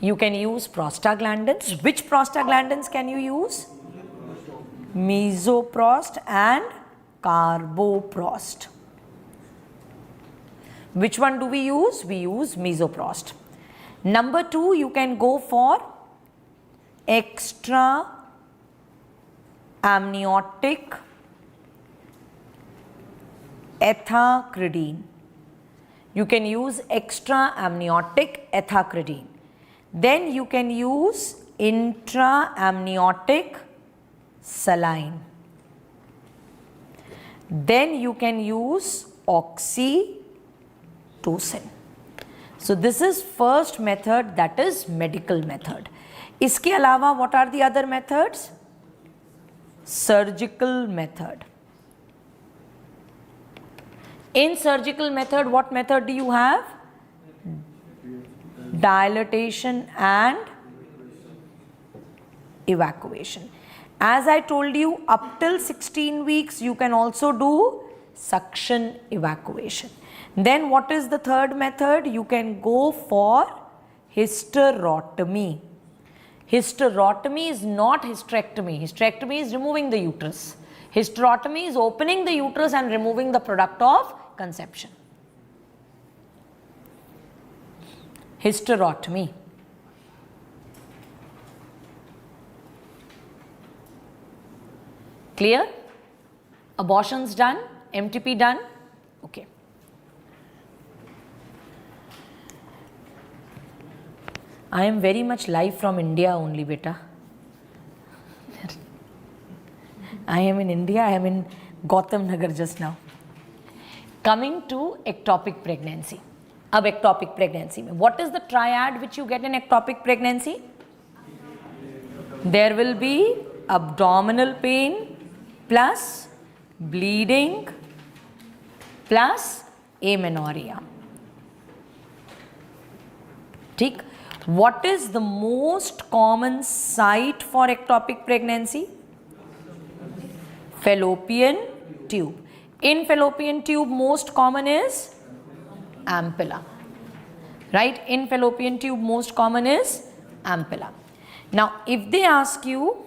You can use prostaglandins. Which prostaglandins can you use? Mesoprost and carboprost. Which one do we use? We use mesoprost. Number 2, you can go for extra amniotic ethacridine. You can use extra amniotic ethacridine. Then you can use intra amniotic saline. Then you can use oxytocin. So this is first method, that is medical method. इसके अलावा what are the other methods? Surgical method. In surgical method, what method do you have? Dilatation and evacuation. As I told you, up till 16 weeks, you can also do suction evacuation. Then what is the third method? You can go for hysterotomy. Hysterotomy is not hysterectomy. Hysterectomy is removing the uterus. Hysterotomy is opening the uterus and removing the product of conception. Hysterotomy. Clear? Abortions done, MTP done. Okay. I am very much live from India only, beta. I am in India, I am in Gautam Nagar just now. Coming to ectopic pregnancy. अब ectopic pregnancy में what is the triad which you get in ectopic pregnancy? There will be abdominal pain plus bleeding plus amenorrhea. ठीक. What is the most common site for ectopic pregnancy? Fallopian tube. In fallopian tube, most common is ampulla. Right? In fallopian tube, most common is ampulla. Now, if they ask you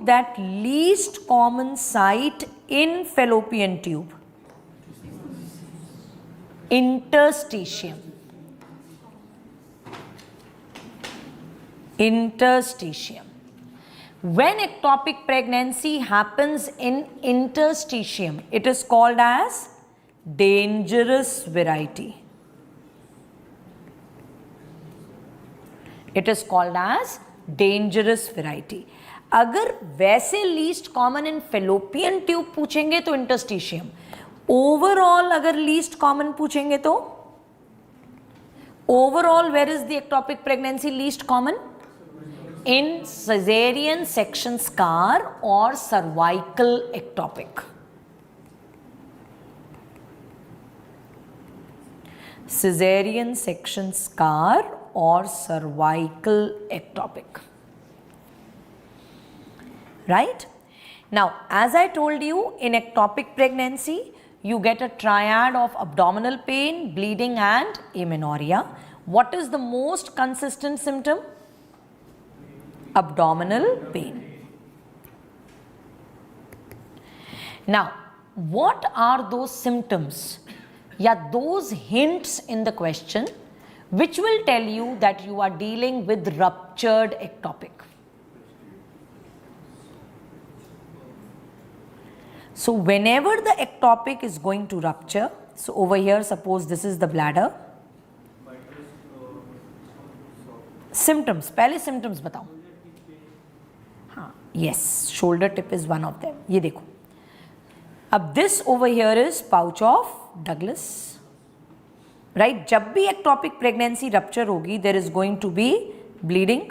that least common site in fallopian tube, interstitium. Interstitium. When ectopic pregnancy happens in interstitium, it is called as dangerous variety. It is called as dangerous variety. अगर वैसे least common in fallopian tube पूछेंगे तो interstitium. Overall अगर least common पूछेंगे तो overall where is the ectopic pregnancy least common? In caesarean section scar or cervical ectopic. Caesarean section scar or cervical ectopic. Right? Now, as I told you, in ectopic pregnancy, you get a triad of abdominal pain, bleeding and amenorrhea. What is the most consistent symptom? Abdominal pain. Now, what are those symptoms? Yeah, those hints in the question which will tell you that you are dealing with ruptured ectopic. So, whenever the ectopic is going to rupture, so over here suppose this is the bladder. Symptoms, पहले symptoms बताओ. हाँ, yes, shoulder tip is one of them. ये देखो. अब this over here is pouch of Douglas. Right? जब भी ectopic pregnancy rupture होगी, there is going to be bleeding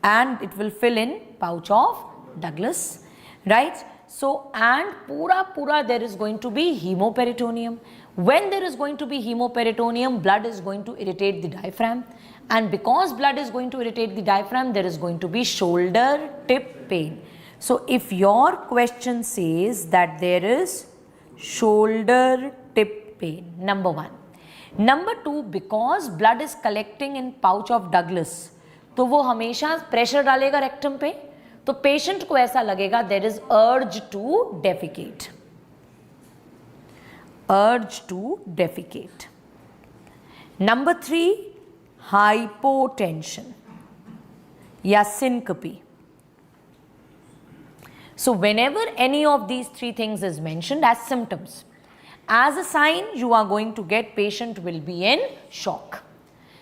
and it will fill in pouch of Douglas. Right? So, and pura there is going to be hemoperitoneum. When there is going to be hemoperitoneum, blood is going to irritate the diaphragm, and because blood is going to irritate the diaphragm, there is going to be shoulder tip pain. So, if your question says that there is shoulder tip pain, number one. Number two, because blood is collecting in pouch of Douglas, तो वो हमेशा pressure डालेगा rectum पे, तो patient को ऐसा लगेगा there is urge to defecate. Urge to defecate. Number three, hypotension या syncope. So whenever any of these three things is mentioned as symptoms, as a sign you are going to get patient will be in shock.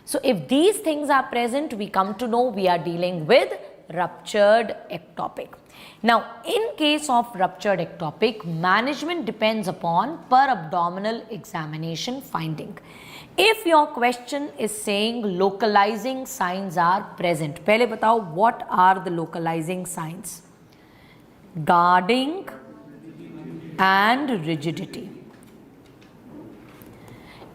So if these things are present, we come to know we are dealing with ruptured ectopic. Now, in case of ruptured ectopic, management depends upon per abdominal examination finding. If your question is saying localizing signs are present, पहले बताओ what are the localizing signs? Guarding and rigidity.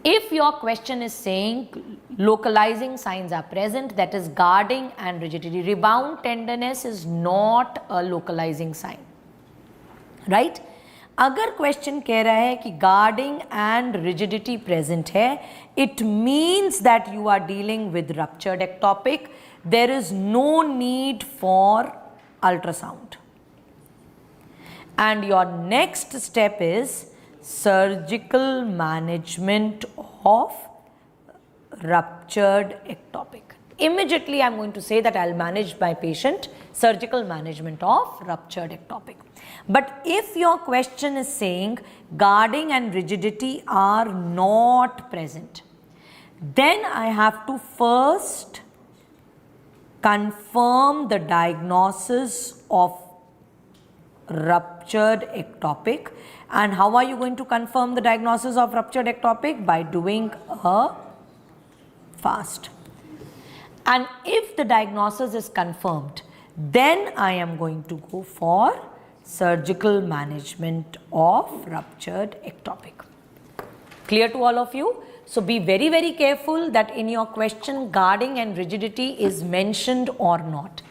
If your question is saying localizing signs are present, that is guarding and rigidity. Rebound tenderness is not a localizing sign, right? अगर question कह रहा है कि guarding and rigidity present है, it means that you are dealing with ruptured ectopic. There is no need for ultrasound. And your next step is surgical management of ruptured ectopic. Immediately I am going to say that I will manage my patient, surgical management of ruptured ectopic. But if your question is saying guarding and rigidity are not present, then I have to first confirm the diagnosis of ruptured ectopic. And how are you going to confirm the diagnosis of ruptured ectopic? By doing a fast. And if the diagnosis is confirmed, then I am going to go for surgical management of ruptured ectopic. Clear to all of you? So be very, very careful that in your question guarding and rigidity is mentioned or not.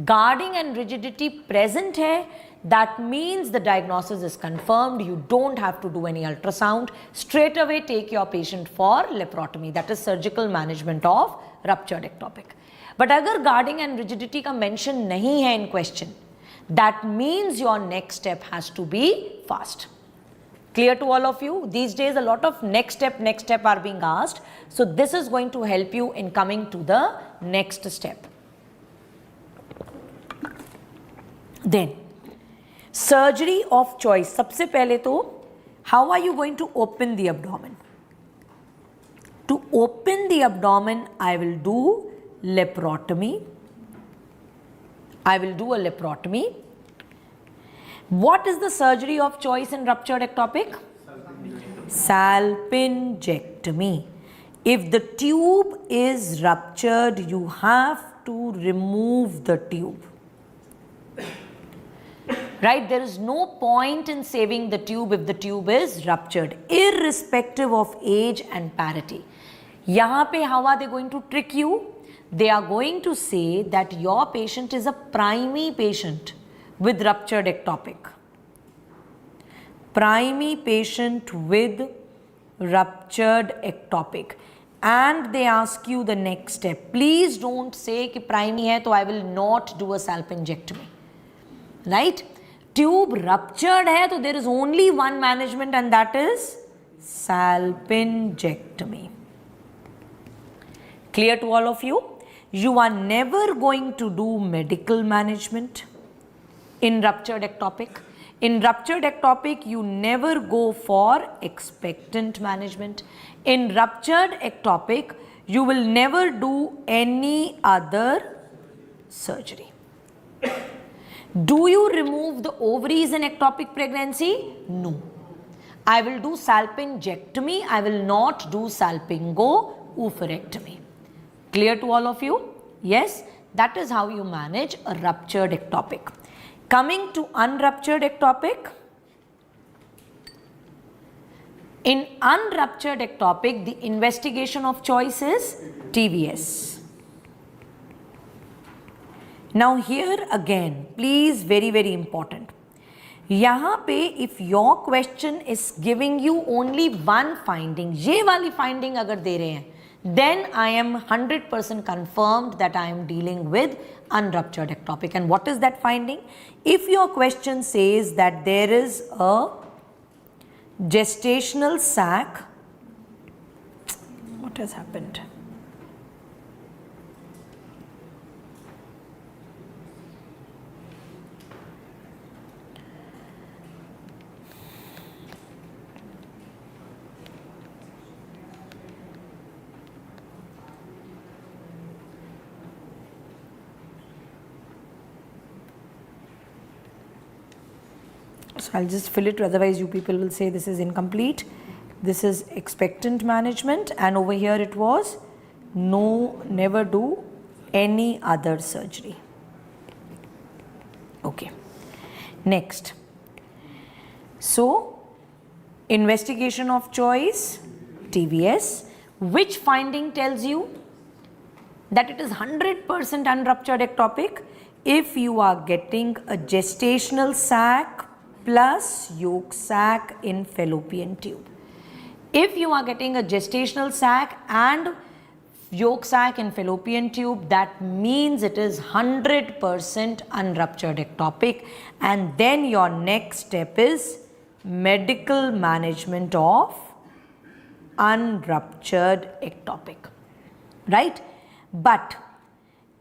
Guarding and rigidity present hai, that means the diagnosis is confirmed. You don't have to do any ultrasound. Straight away take your patient for laparotomy. That is surgical management of ruptured ectopic. But agar guarding and rigidity ka mention nahi hai in question, that means your next step has to be fast. Clear to all of you? These days a lot of next step are being asked. So this is going to help you in coming to the next step. Then surgery of choice. सबसे पहले तो how are you going to open the abdomen? To open the abdomen, I will do laparotomy. I will do a laparotomy. What is the surgery of choice in ruptured ectopic? Salpingectomy. If the tube is ruptured, you have to remove the tube. Right? There is no point in saving the tube if the tube is ruptured, irrespective of age and parity. Yahan pe how are they going to trick you? They are going to say that your patient is a primary patient with ruptured ectopic. Primary patient with ruptured ectopic. And they ask you the next step. Please don't say कि primary है तो I will not do a salpingectomy. Right? Tube ruptured है तो there is only one management and that is salpingectomy. Clear to all of you? You are never going to do medical management in ruptured ectopic. In ruptured ectopic, you never go for expectant management. In ruptured ectopic, you will never do any other surgery. Do you remove the ovaries in ectopic pregnancy? No. I will do salpingectomy. I will not do salpingo-oophorectomy. Clear to all of you? Yes, that is how you manage a ruptured ectopic. Coming to unruptured ectopic. In unruptured ectopic, the investigation of choice is TVS. Now here again, please, very, very important. यहाँ पे if your question is giving you only one finding, ये वाली finding अगर दे रहे हैं, then I am 100% confirmed that I am dealing with unruptured ectopic. And what is that finding? If your question says that there is a gestational sac, what has happened? So I'll just fill it, otherwise you people will say this is incomplete. This is expectant management, and over here it was no, never do any other surgery. Okay. Next. So investigation of choice, TVS, which finding tells you that it is 100% unruptured ectopic if you are getting a gestational sac plus yolk sac in fallopian tube. If you are getting a gestational sac and yolk sac in fallopian tube, that means it is 100% unruptured ectopic, and then your next step is medical management of unruptured ectopic, right? But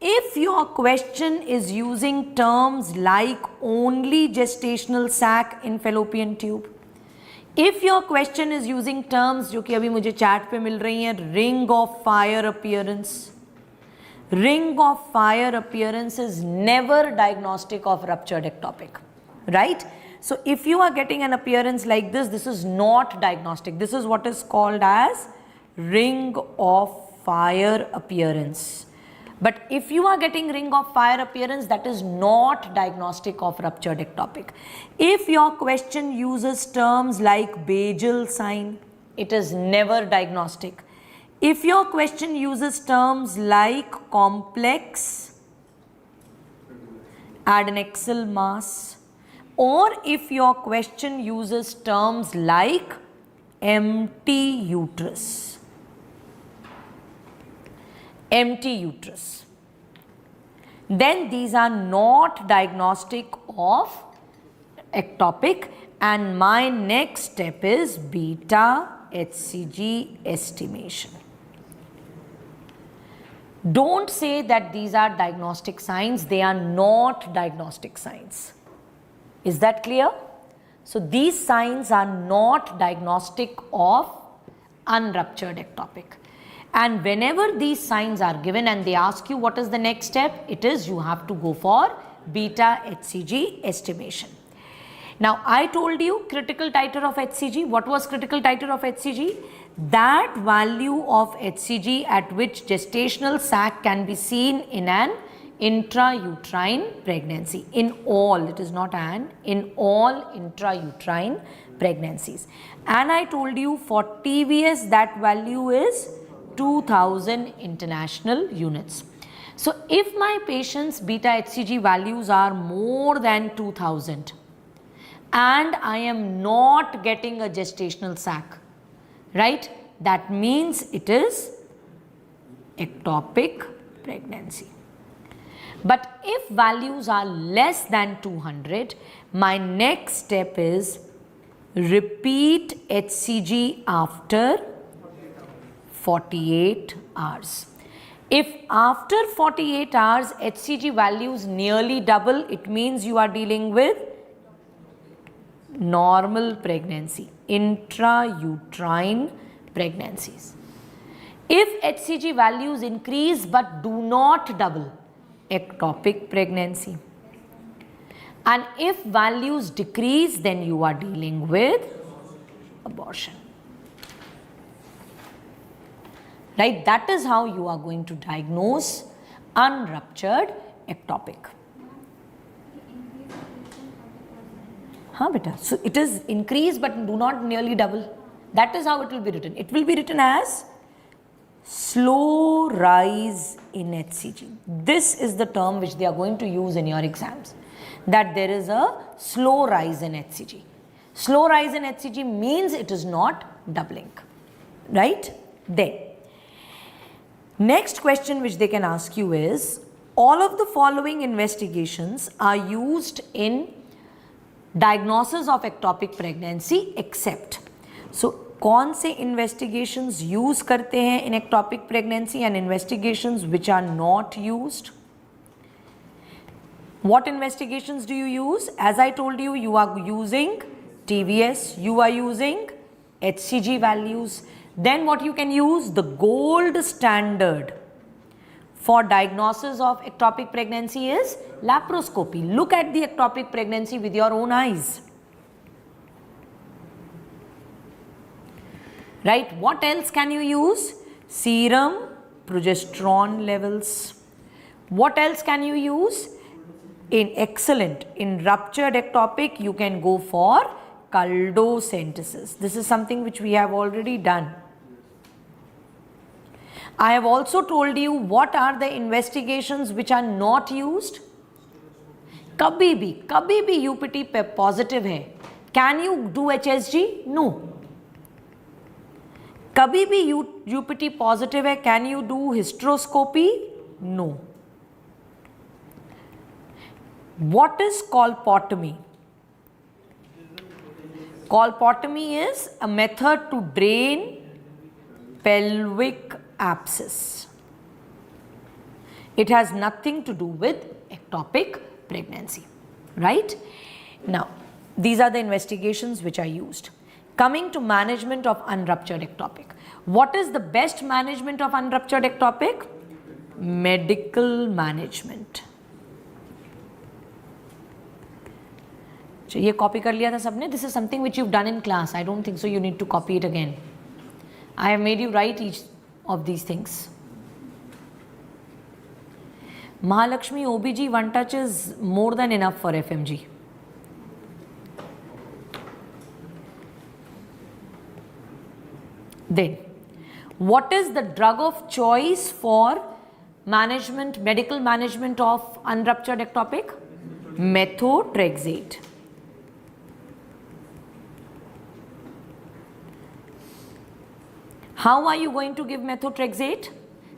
if your question is using terms like only gestational sac in fallopian tube, if your question is using terms जो कि अभी मुझे chat पे मिल रही हैं, ring of fire appearance, ring of fire appearance is never diagnostic of ruptured ectopic, right? So if you are getting an appearance like this, this is not diagnostic. This is what is called as ring of fire appearance. But if you are getting ring of fire appearance, that is not diagnostic of ruptured ectopic. If your question uses terms like Bajel sign, it is never diagnostic. If your question uses terms like complex, add an Excel mass, or if your question uses terms like empty uterus, then these are not diagnostic of ectopic, and my next step is beta HCG estimation. Don't say that these are diagnostic signs, they are not diagnostic signs. Is that clear? So these signs are not diagnostic of unruptured ectopic. And whenever these signs are given and they ask you what is the next step, it is you have to go for beta HCG estimation. Now I told you critical titer of HCG. What was critical titer of HCG? That value of HCG at which gestational sac can be seen in an intrauterine pregnancy. In all, it is not an, in all intrauterine pregnancies. And I told you for TVS that value is 2000 international units. So if my patient's beta HCG values are more than 2000 and I am not getting a gestational sac, right, that means it is ectopic pregnancy. But if values are less than 200, my next step is repeat HCG after 48 hours. If after 48 hours HCG values nearly double, it means you are dealing with normal pregnancy, intrauterine pregnancies. If HCG values increase but do not double, ectopic pregnancy. And if values decrease, then you are dealing with abortion. Right? That is how you are going to diagnose unruptured ectopic. Huh, beta? So it is increase but do not nearly double. That is how it will be written. It will be written as slow rise in HCG. This is the term which they are going to use in your exams, that there is a slow rise in HCG. Slow rise in HCG means it is not doubling, right? Then, next question which they can ask you is, all of the following investigations are used in diagnosis of ectopic pregnancy except. So, कौन से investigations use करते हैं in ectopic pregnancy and investigations which are not used? What investigations do you use? As I told you, you are using TVS, you are using HCG values. Then what you can use? The gold standard for diagnosis of ectopic pregnancy is laparoscopy. Look at the ectopic pregnancy with your own eyes. Right? What else can you use? Serum progesterone levels. What else can you use? Excellent. In ruptured ectopic, you can go for culdocentesis. This is something which we have already done. I have also told you what are the investigations which are not used. कभी भी UPT पे positive है. Can you do HSG? No. कभी भी UPT positive है, can you do hysteroscopy? No. What is colpotomy? Colpotomy is a method to drain pelvic abscess. It has nothing to do with ectopic pregnancy, right? Now, these are the investigations which are used. Coming to management of unruptured ectopic. What is the best management of unruptured ectopic? Medical management. So, ये copy कर लिया था सबने. This is something which you've done in class. I don't think so you need to copy it again. I have made you write each of these things. Mahalakshmi OBG one touch is more than enough for FMG. Then, what is the drug of choice for management, medical management of unruptured ectopic? Methotrexate. How are you going to give methotrexate?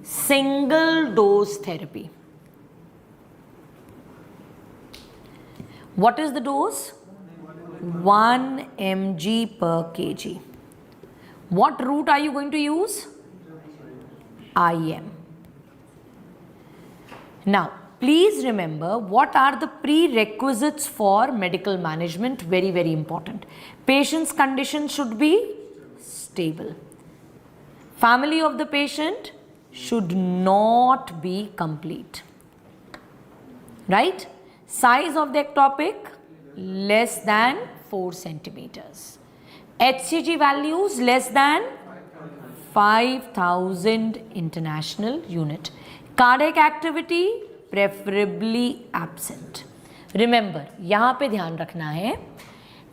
Single dose therapy. What is the dose? 1 mg per kg. What route are you going to use? IM. Now, please remember what are the prerequisites for medical management. Very, very important. Patient's condition should be stable. Family of the patient should not be complete. Right? Size of the ectopic less than 4 centimeters. HCG values less than 5,000 international unit. Cardiac activity preferably absent. Remember, यहाँ पे ध्यान रखना है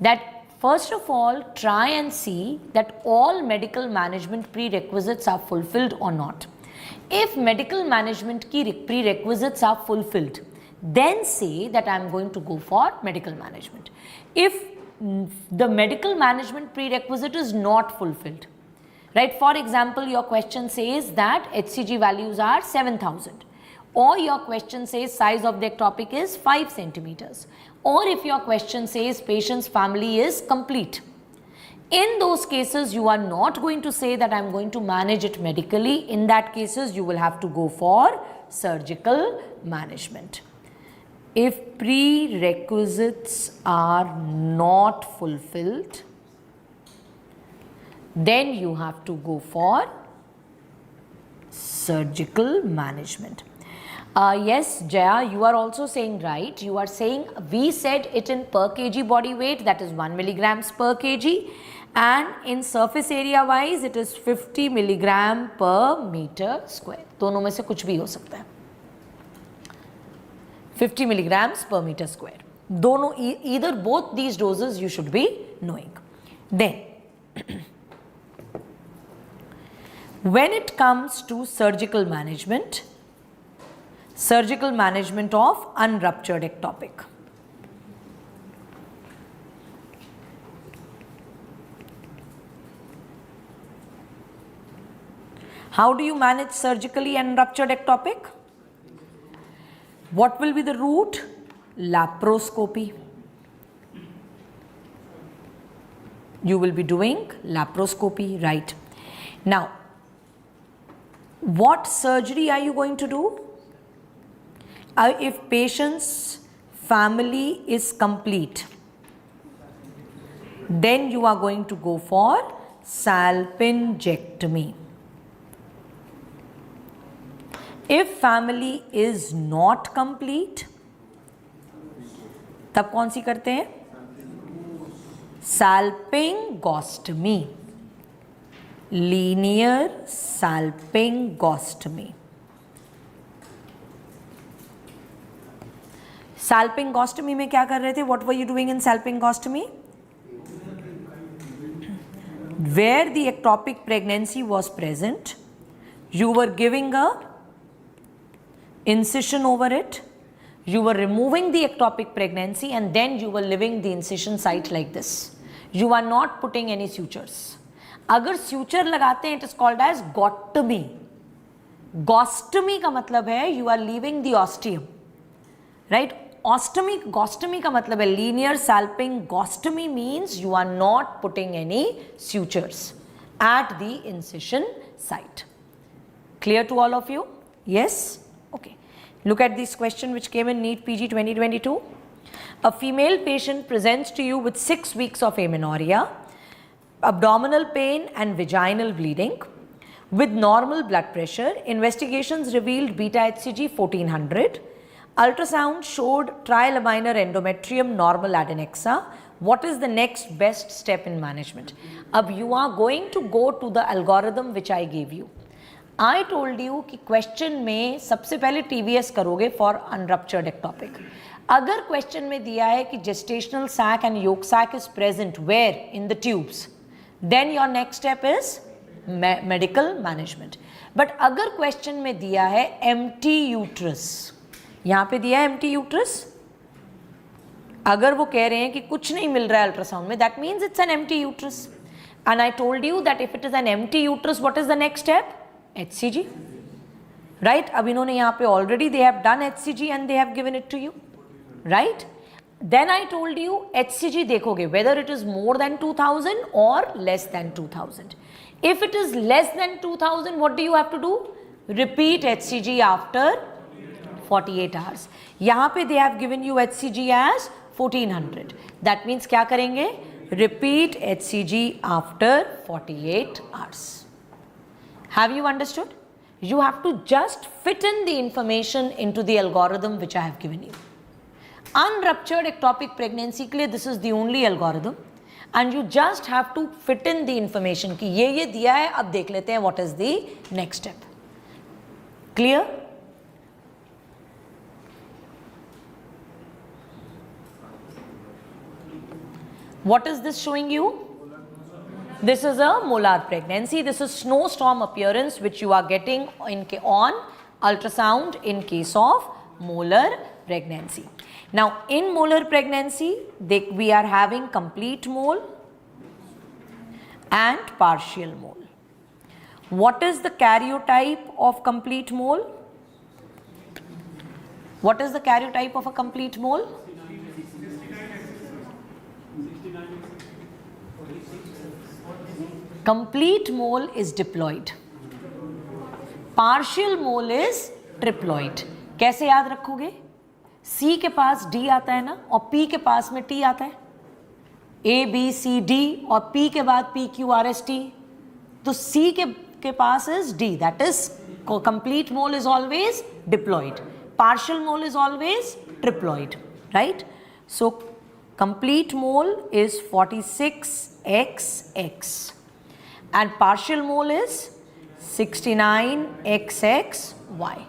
that first of all try and see that all medical management prerequisites are fulfilled or not. If medical management की prerequisites are fulfilled, then say that I am going to go for medical management. If the medical management prerequisite is not fulfilled, right? For example, your question says that HCG values are 7,000, or your question says size of the ectopic is 5 centimeters, or if your question says patient's family is complete. In those cases, you are not going to say that I am going to manage it medically. In that cases, you will have to go for surgical management. If prerequisites are not fulfilled, then you have to go for surgical management. Yes, Jaya, you are also saying right. You are saying we said it in per kg body weight, that is 1 milligrams per kg, and in surface area wise it is 50 milligram per meter square. दोनों में से कुछ भी हो सकता है. 50 milligrams per meter square. दोनों, either both these doses you should be knowing. Then, when it comes to surgical management of unruptured ectopic, how do you manage surgically unruptured ectopic? What will be the route? Laparoscopy. You will be doing laparoscopy, right? Now, what surgery are you going to do? If patient's family is complete, then you are going to go for salpingectomy. If family is not complete, तब कौन सी करते हैं? Salpingostomy. Linear salpingostomy. Salpingostomy में क्या कर रहे थे? What were you doing in salpingostomy? Where the ectopic pregnancy was present, you were giving a incision over it, you were removing the ectopic pregnancy, and then you were leaving the incision site like this. You are not putting any sutures. अगर suture लगाते हैं, it is called as gotomy. Gostomy का मतलब है you are leaving the ostium, right? Gostomy का मतलब है linear salpingostomy means you are not putting any sutures at the incision site. Clear to all of you? Yes? Okay. Look at this question which came in NEET PG 2022. A female patient presents to you with 6 weeks of amenorrhea, abdominal pain and vaginal bleeding. With normal blood pressure, investigations revealed beta HCG 1400. Ultrasound showed trilaminar endometrium, normal adenexa. What is the next best step in management? Ab you are going to go to the algorithm which I gave you. I told you कि question में सबसे पहले TVS करोगे for unruptured ectopic. अगर question में दिया है कि gestational sac and yolk sac is present where? In the tubes. Then your next step is medical management. But अगर क्वेश्चन में दिया है एम्प्टी यूट्रस, यहां पे दिया है एम्प्टी यूट्रस, अगर वो कह रहे हैं कि कुछ नहीं मिल रहा है अल्ट्रासाउंड में, that means it's an empty uterus. And I told you that if it is an empty uterus, what is the next step? HCG, राइट? अब इन्होंने यहाँ पे already they have done HCG and they have given it to you, राइट? Then I told you HCG देखोगे whether it is more than 2000 और less than 2000. If it is less than 2000, what do you have to do? Repeat HCG after 48 hours. यहाँ पे they have given you HCG as 1400. That means क्या करेंगे? Repeat HCG after 48 hours. Have you understood? You have to just fit in the information into the algorithm which I have given you. Unruptured ectopic pregnancy के लिए this is the only algorithm. And you just have to fit in the information कि ये दिया है, अब देख लेते हैं what is the next step. Clear? What is this showing you? This is a molar pregnancy. This is snowstorm appearance which you are getting on ultrasound in case of molar pregnancy. Now in molar pregnancy we are having complete mole and partial mole. What is the karyotype of complete mole? What is the karyotype of a complete mole? Complete mole is diploid. Partial mole is triploid. कैसे याद रखोगे? C के पास D आता है ना, और P के पास में T आता है, A B C D और P के बाद P Q R S T, तो C के पास is D, that is complete mole is always diploid, partial mole is always triploid, right? So complete mole is 46XX and partial mole is 69XXY.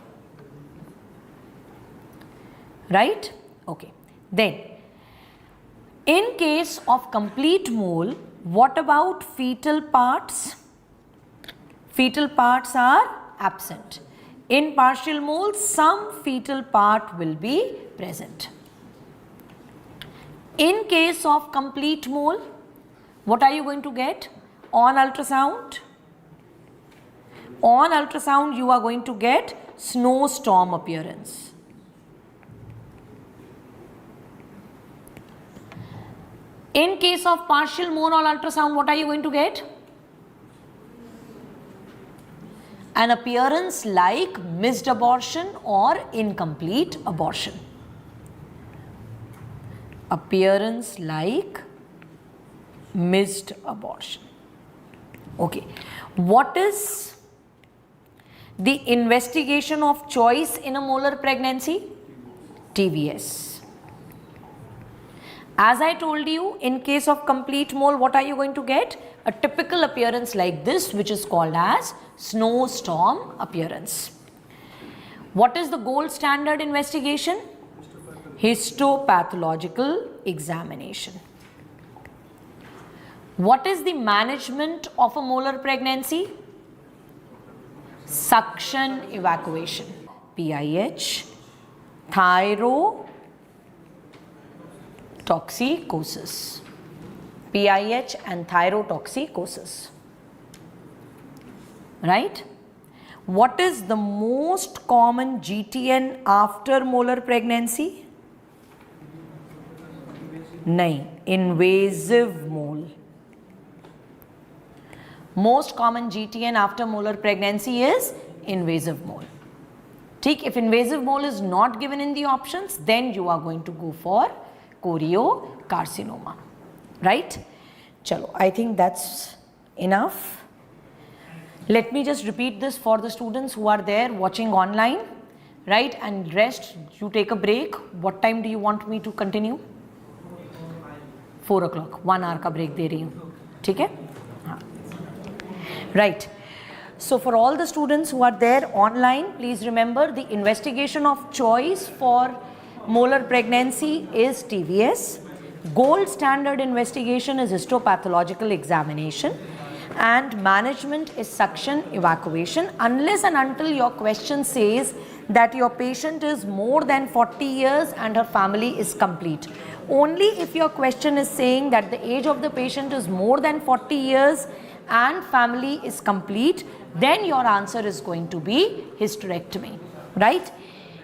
Right? Okay. Then, in case of complete mole, what about fetal parts? Fetal parts are absent. In partial mole, some fetal part will be present. In case of complete mole, what are you going to get? On ultrasound? On ultrasound, you are going to get snowstorm appearance. In case of partial mole on ultrasound, what are you going to get? An appearance like missed abortion or incomplete abortion. Appearance like missed abortion. Okay. What is the investigation of choice in a molar pregnancy? TVS. As I told you, in case of complete mole, what are you going to get? A typical appearance like this, which is called as snowstorm appearance. What is the gold standard investigation? Histopathological examination. What is the management of a molar pregnancy? Suction evacuation. PIH, thyrotoxicosis. PIH and thyrotoxicosis. Right? What is the most common GTN after molar pregnancy? Nahin, invasive mole. Most common GTN after molar pregnancy is invasive mole. If invasive mole is not given in the options, then you are going to go for choriocarcinoma. Right? Chalo, I think that's enough. Let me just repeat this for the students who are there watching online. Right? And rest, you take a break. What time do you want me to continue? 4 o'clock. 1 hour का break दे रही हूँ. ठीक है? हाँ. Right. So for all the students who are there online, please remember the investigation of choice for molar pregnancy is TVS. Gold standard investigation is histopathological examination. and management is suction evacuation, unless and until your question says that your patient is more than 40 years and her family is complete. Only if your question is saying that the age of the patient is more than 40 years and family is complete, then your answer is going to be hysterectomy, right?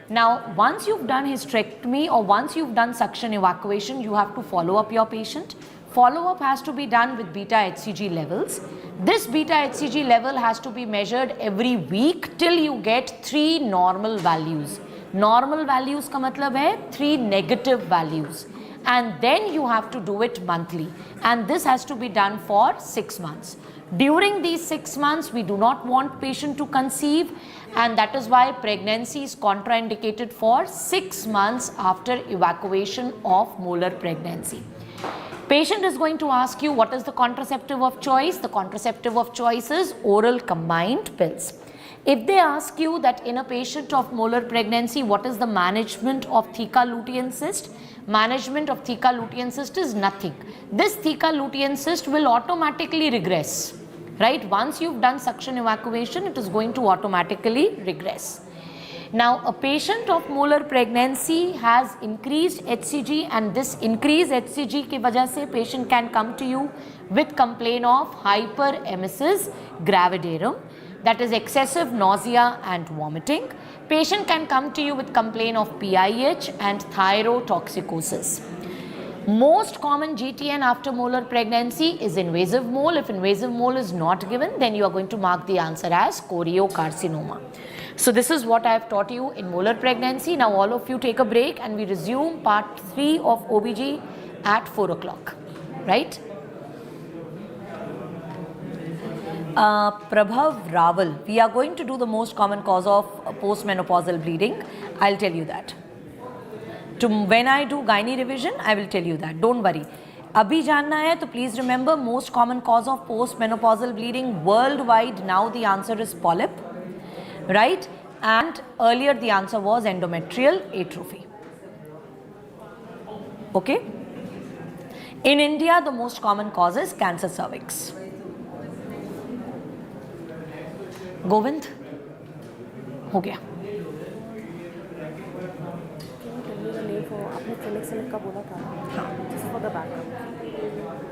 Now, once you've done hysterectomy or once you've done suction evacuation, you have to follow up your patient. Follow-up has to be done with beta HCG levels. This beta HCG level has to be measured every week till you get 3 normal values. Normal values का मतलब है 3 negative values. And then you have to do it monthly. And this has to be done for 6 months. During these 6 months, we do not want patient to conceive, and that is why pregnancy is contraindicated for 6 months after evacuation of molar pregnancy. Patient is going to ask you what is the contraceptive of choice. The contraceptive of choice is oral combined pills. If they ask you that in a patient of molar pregnancy, what is the management of theca lutein cyst? Management of theca lutein cyst is nothing. This theca lutein cyst will automatically regress, right? Once you've done suction evacuation, it is going to automatically regress. Now, a patient of molar pregnancy has increased HCG, and this increased HCG की वजह से patient can come to you with complaint of hyperemesis gravidarum, that is excessive nausea and vomiting. Patient can come to you with complaint of PIH and thyrotoxicosis. Most common GTN after molar pregnancy is invasive mole. If invasive mole is not given, then you are going to mark the answer as choriocarcinoma. So this is what I have taught you in molar pregnancy. Now all of you take a break and we resume part 3 of OBG at 4 o'clock, right? Prabhav Raval, we are going to do the most common cause of postmenopausal bleeding. I'll tell you that. When I do gynae revision, I will tell you that. Don't worry. अभी जानना है तो please remember most common cause of postmenopausal bleeding worldwide. Now the answer is polyp, right? And earlier the answer was endometrial atrophy. Okay? In India, the most common cause is cancer cervix. Govind हो गया. आपने clinic का बोला था, हाँ, for the backup.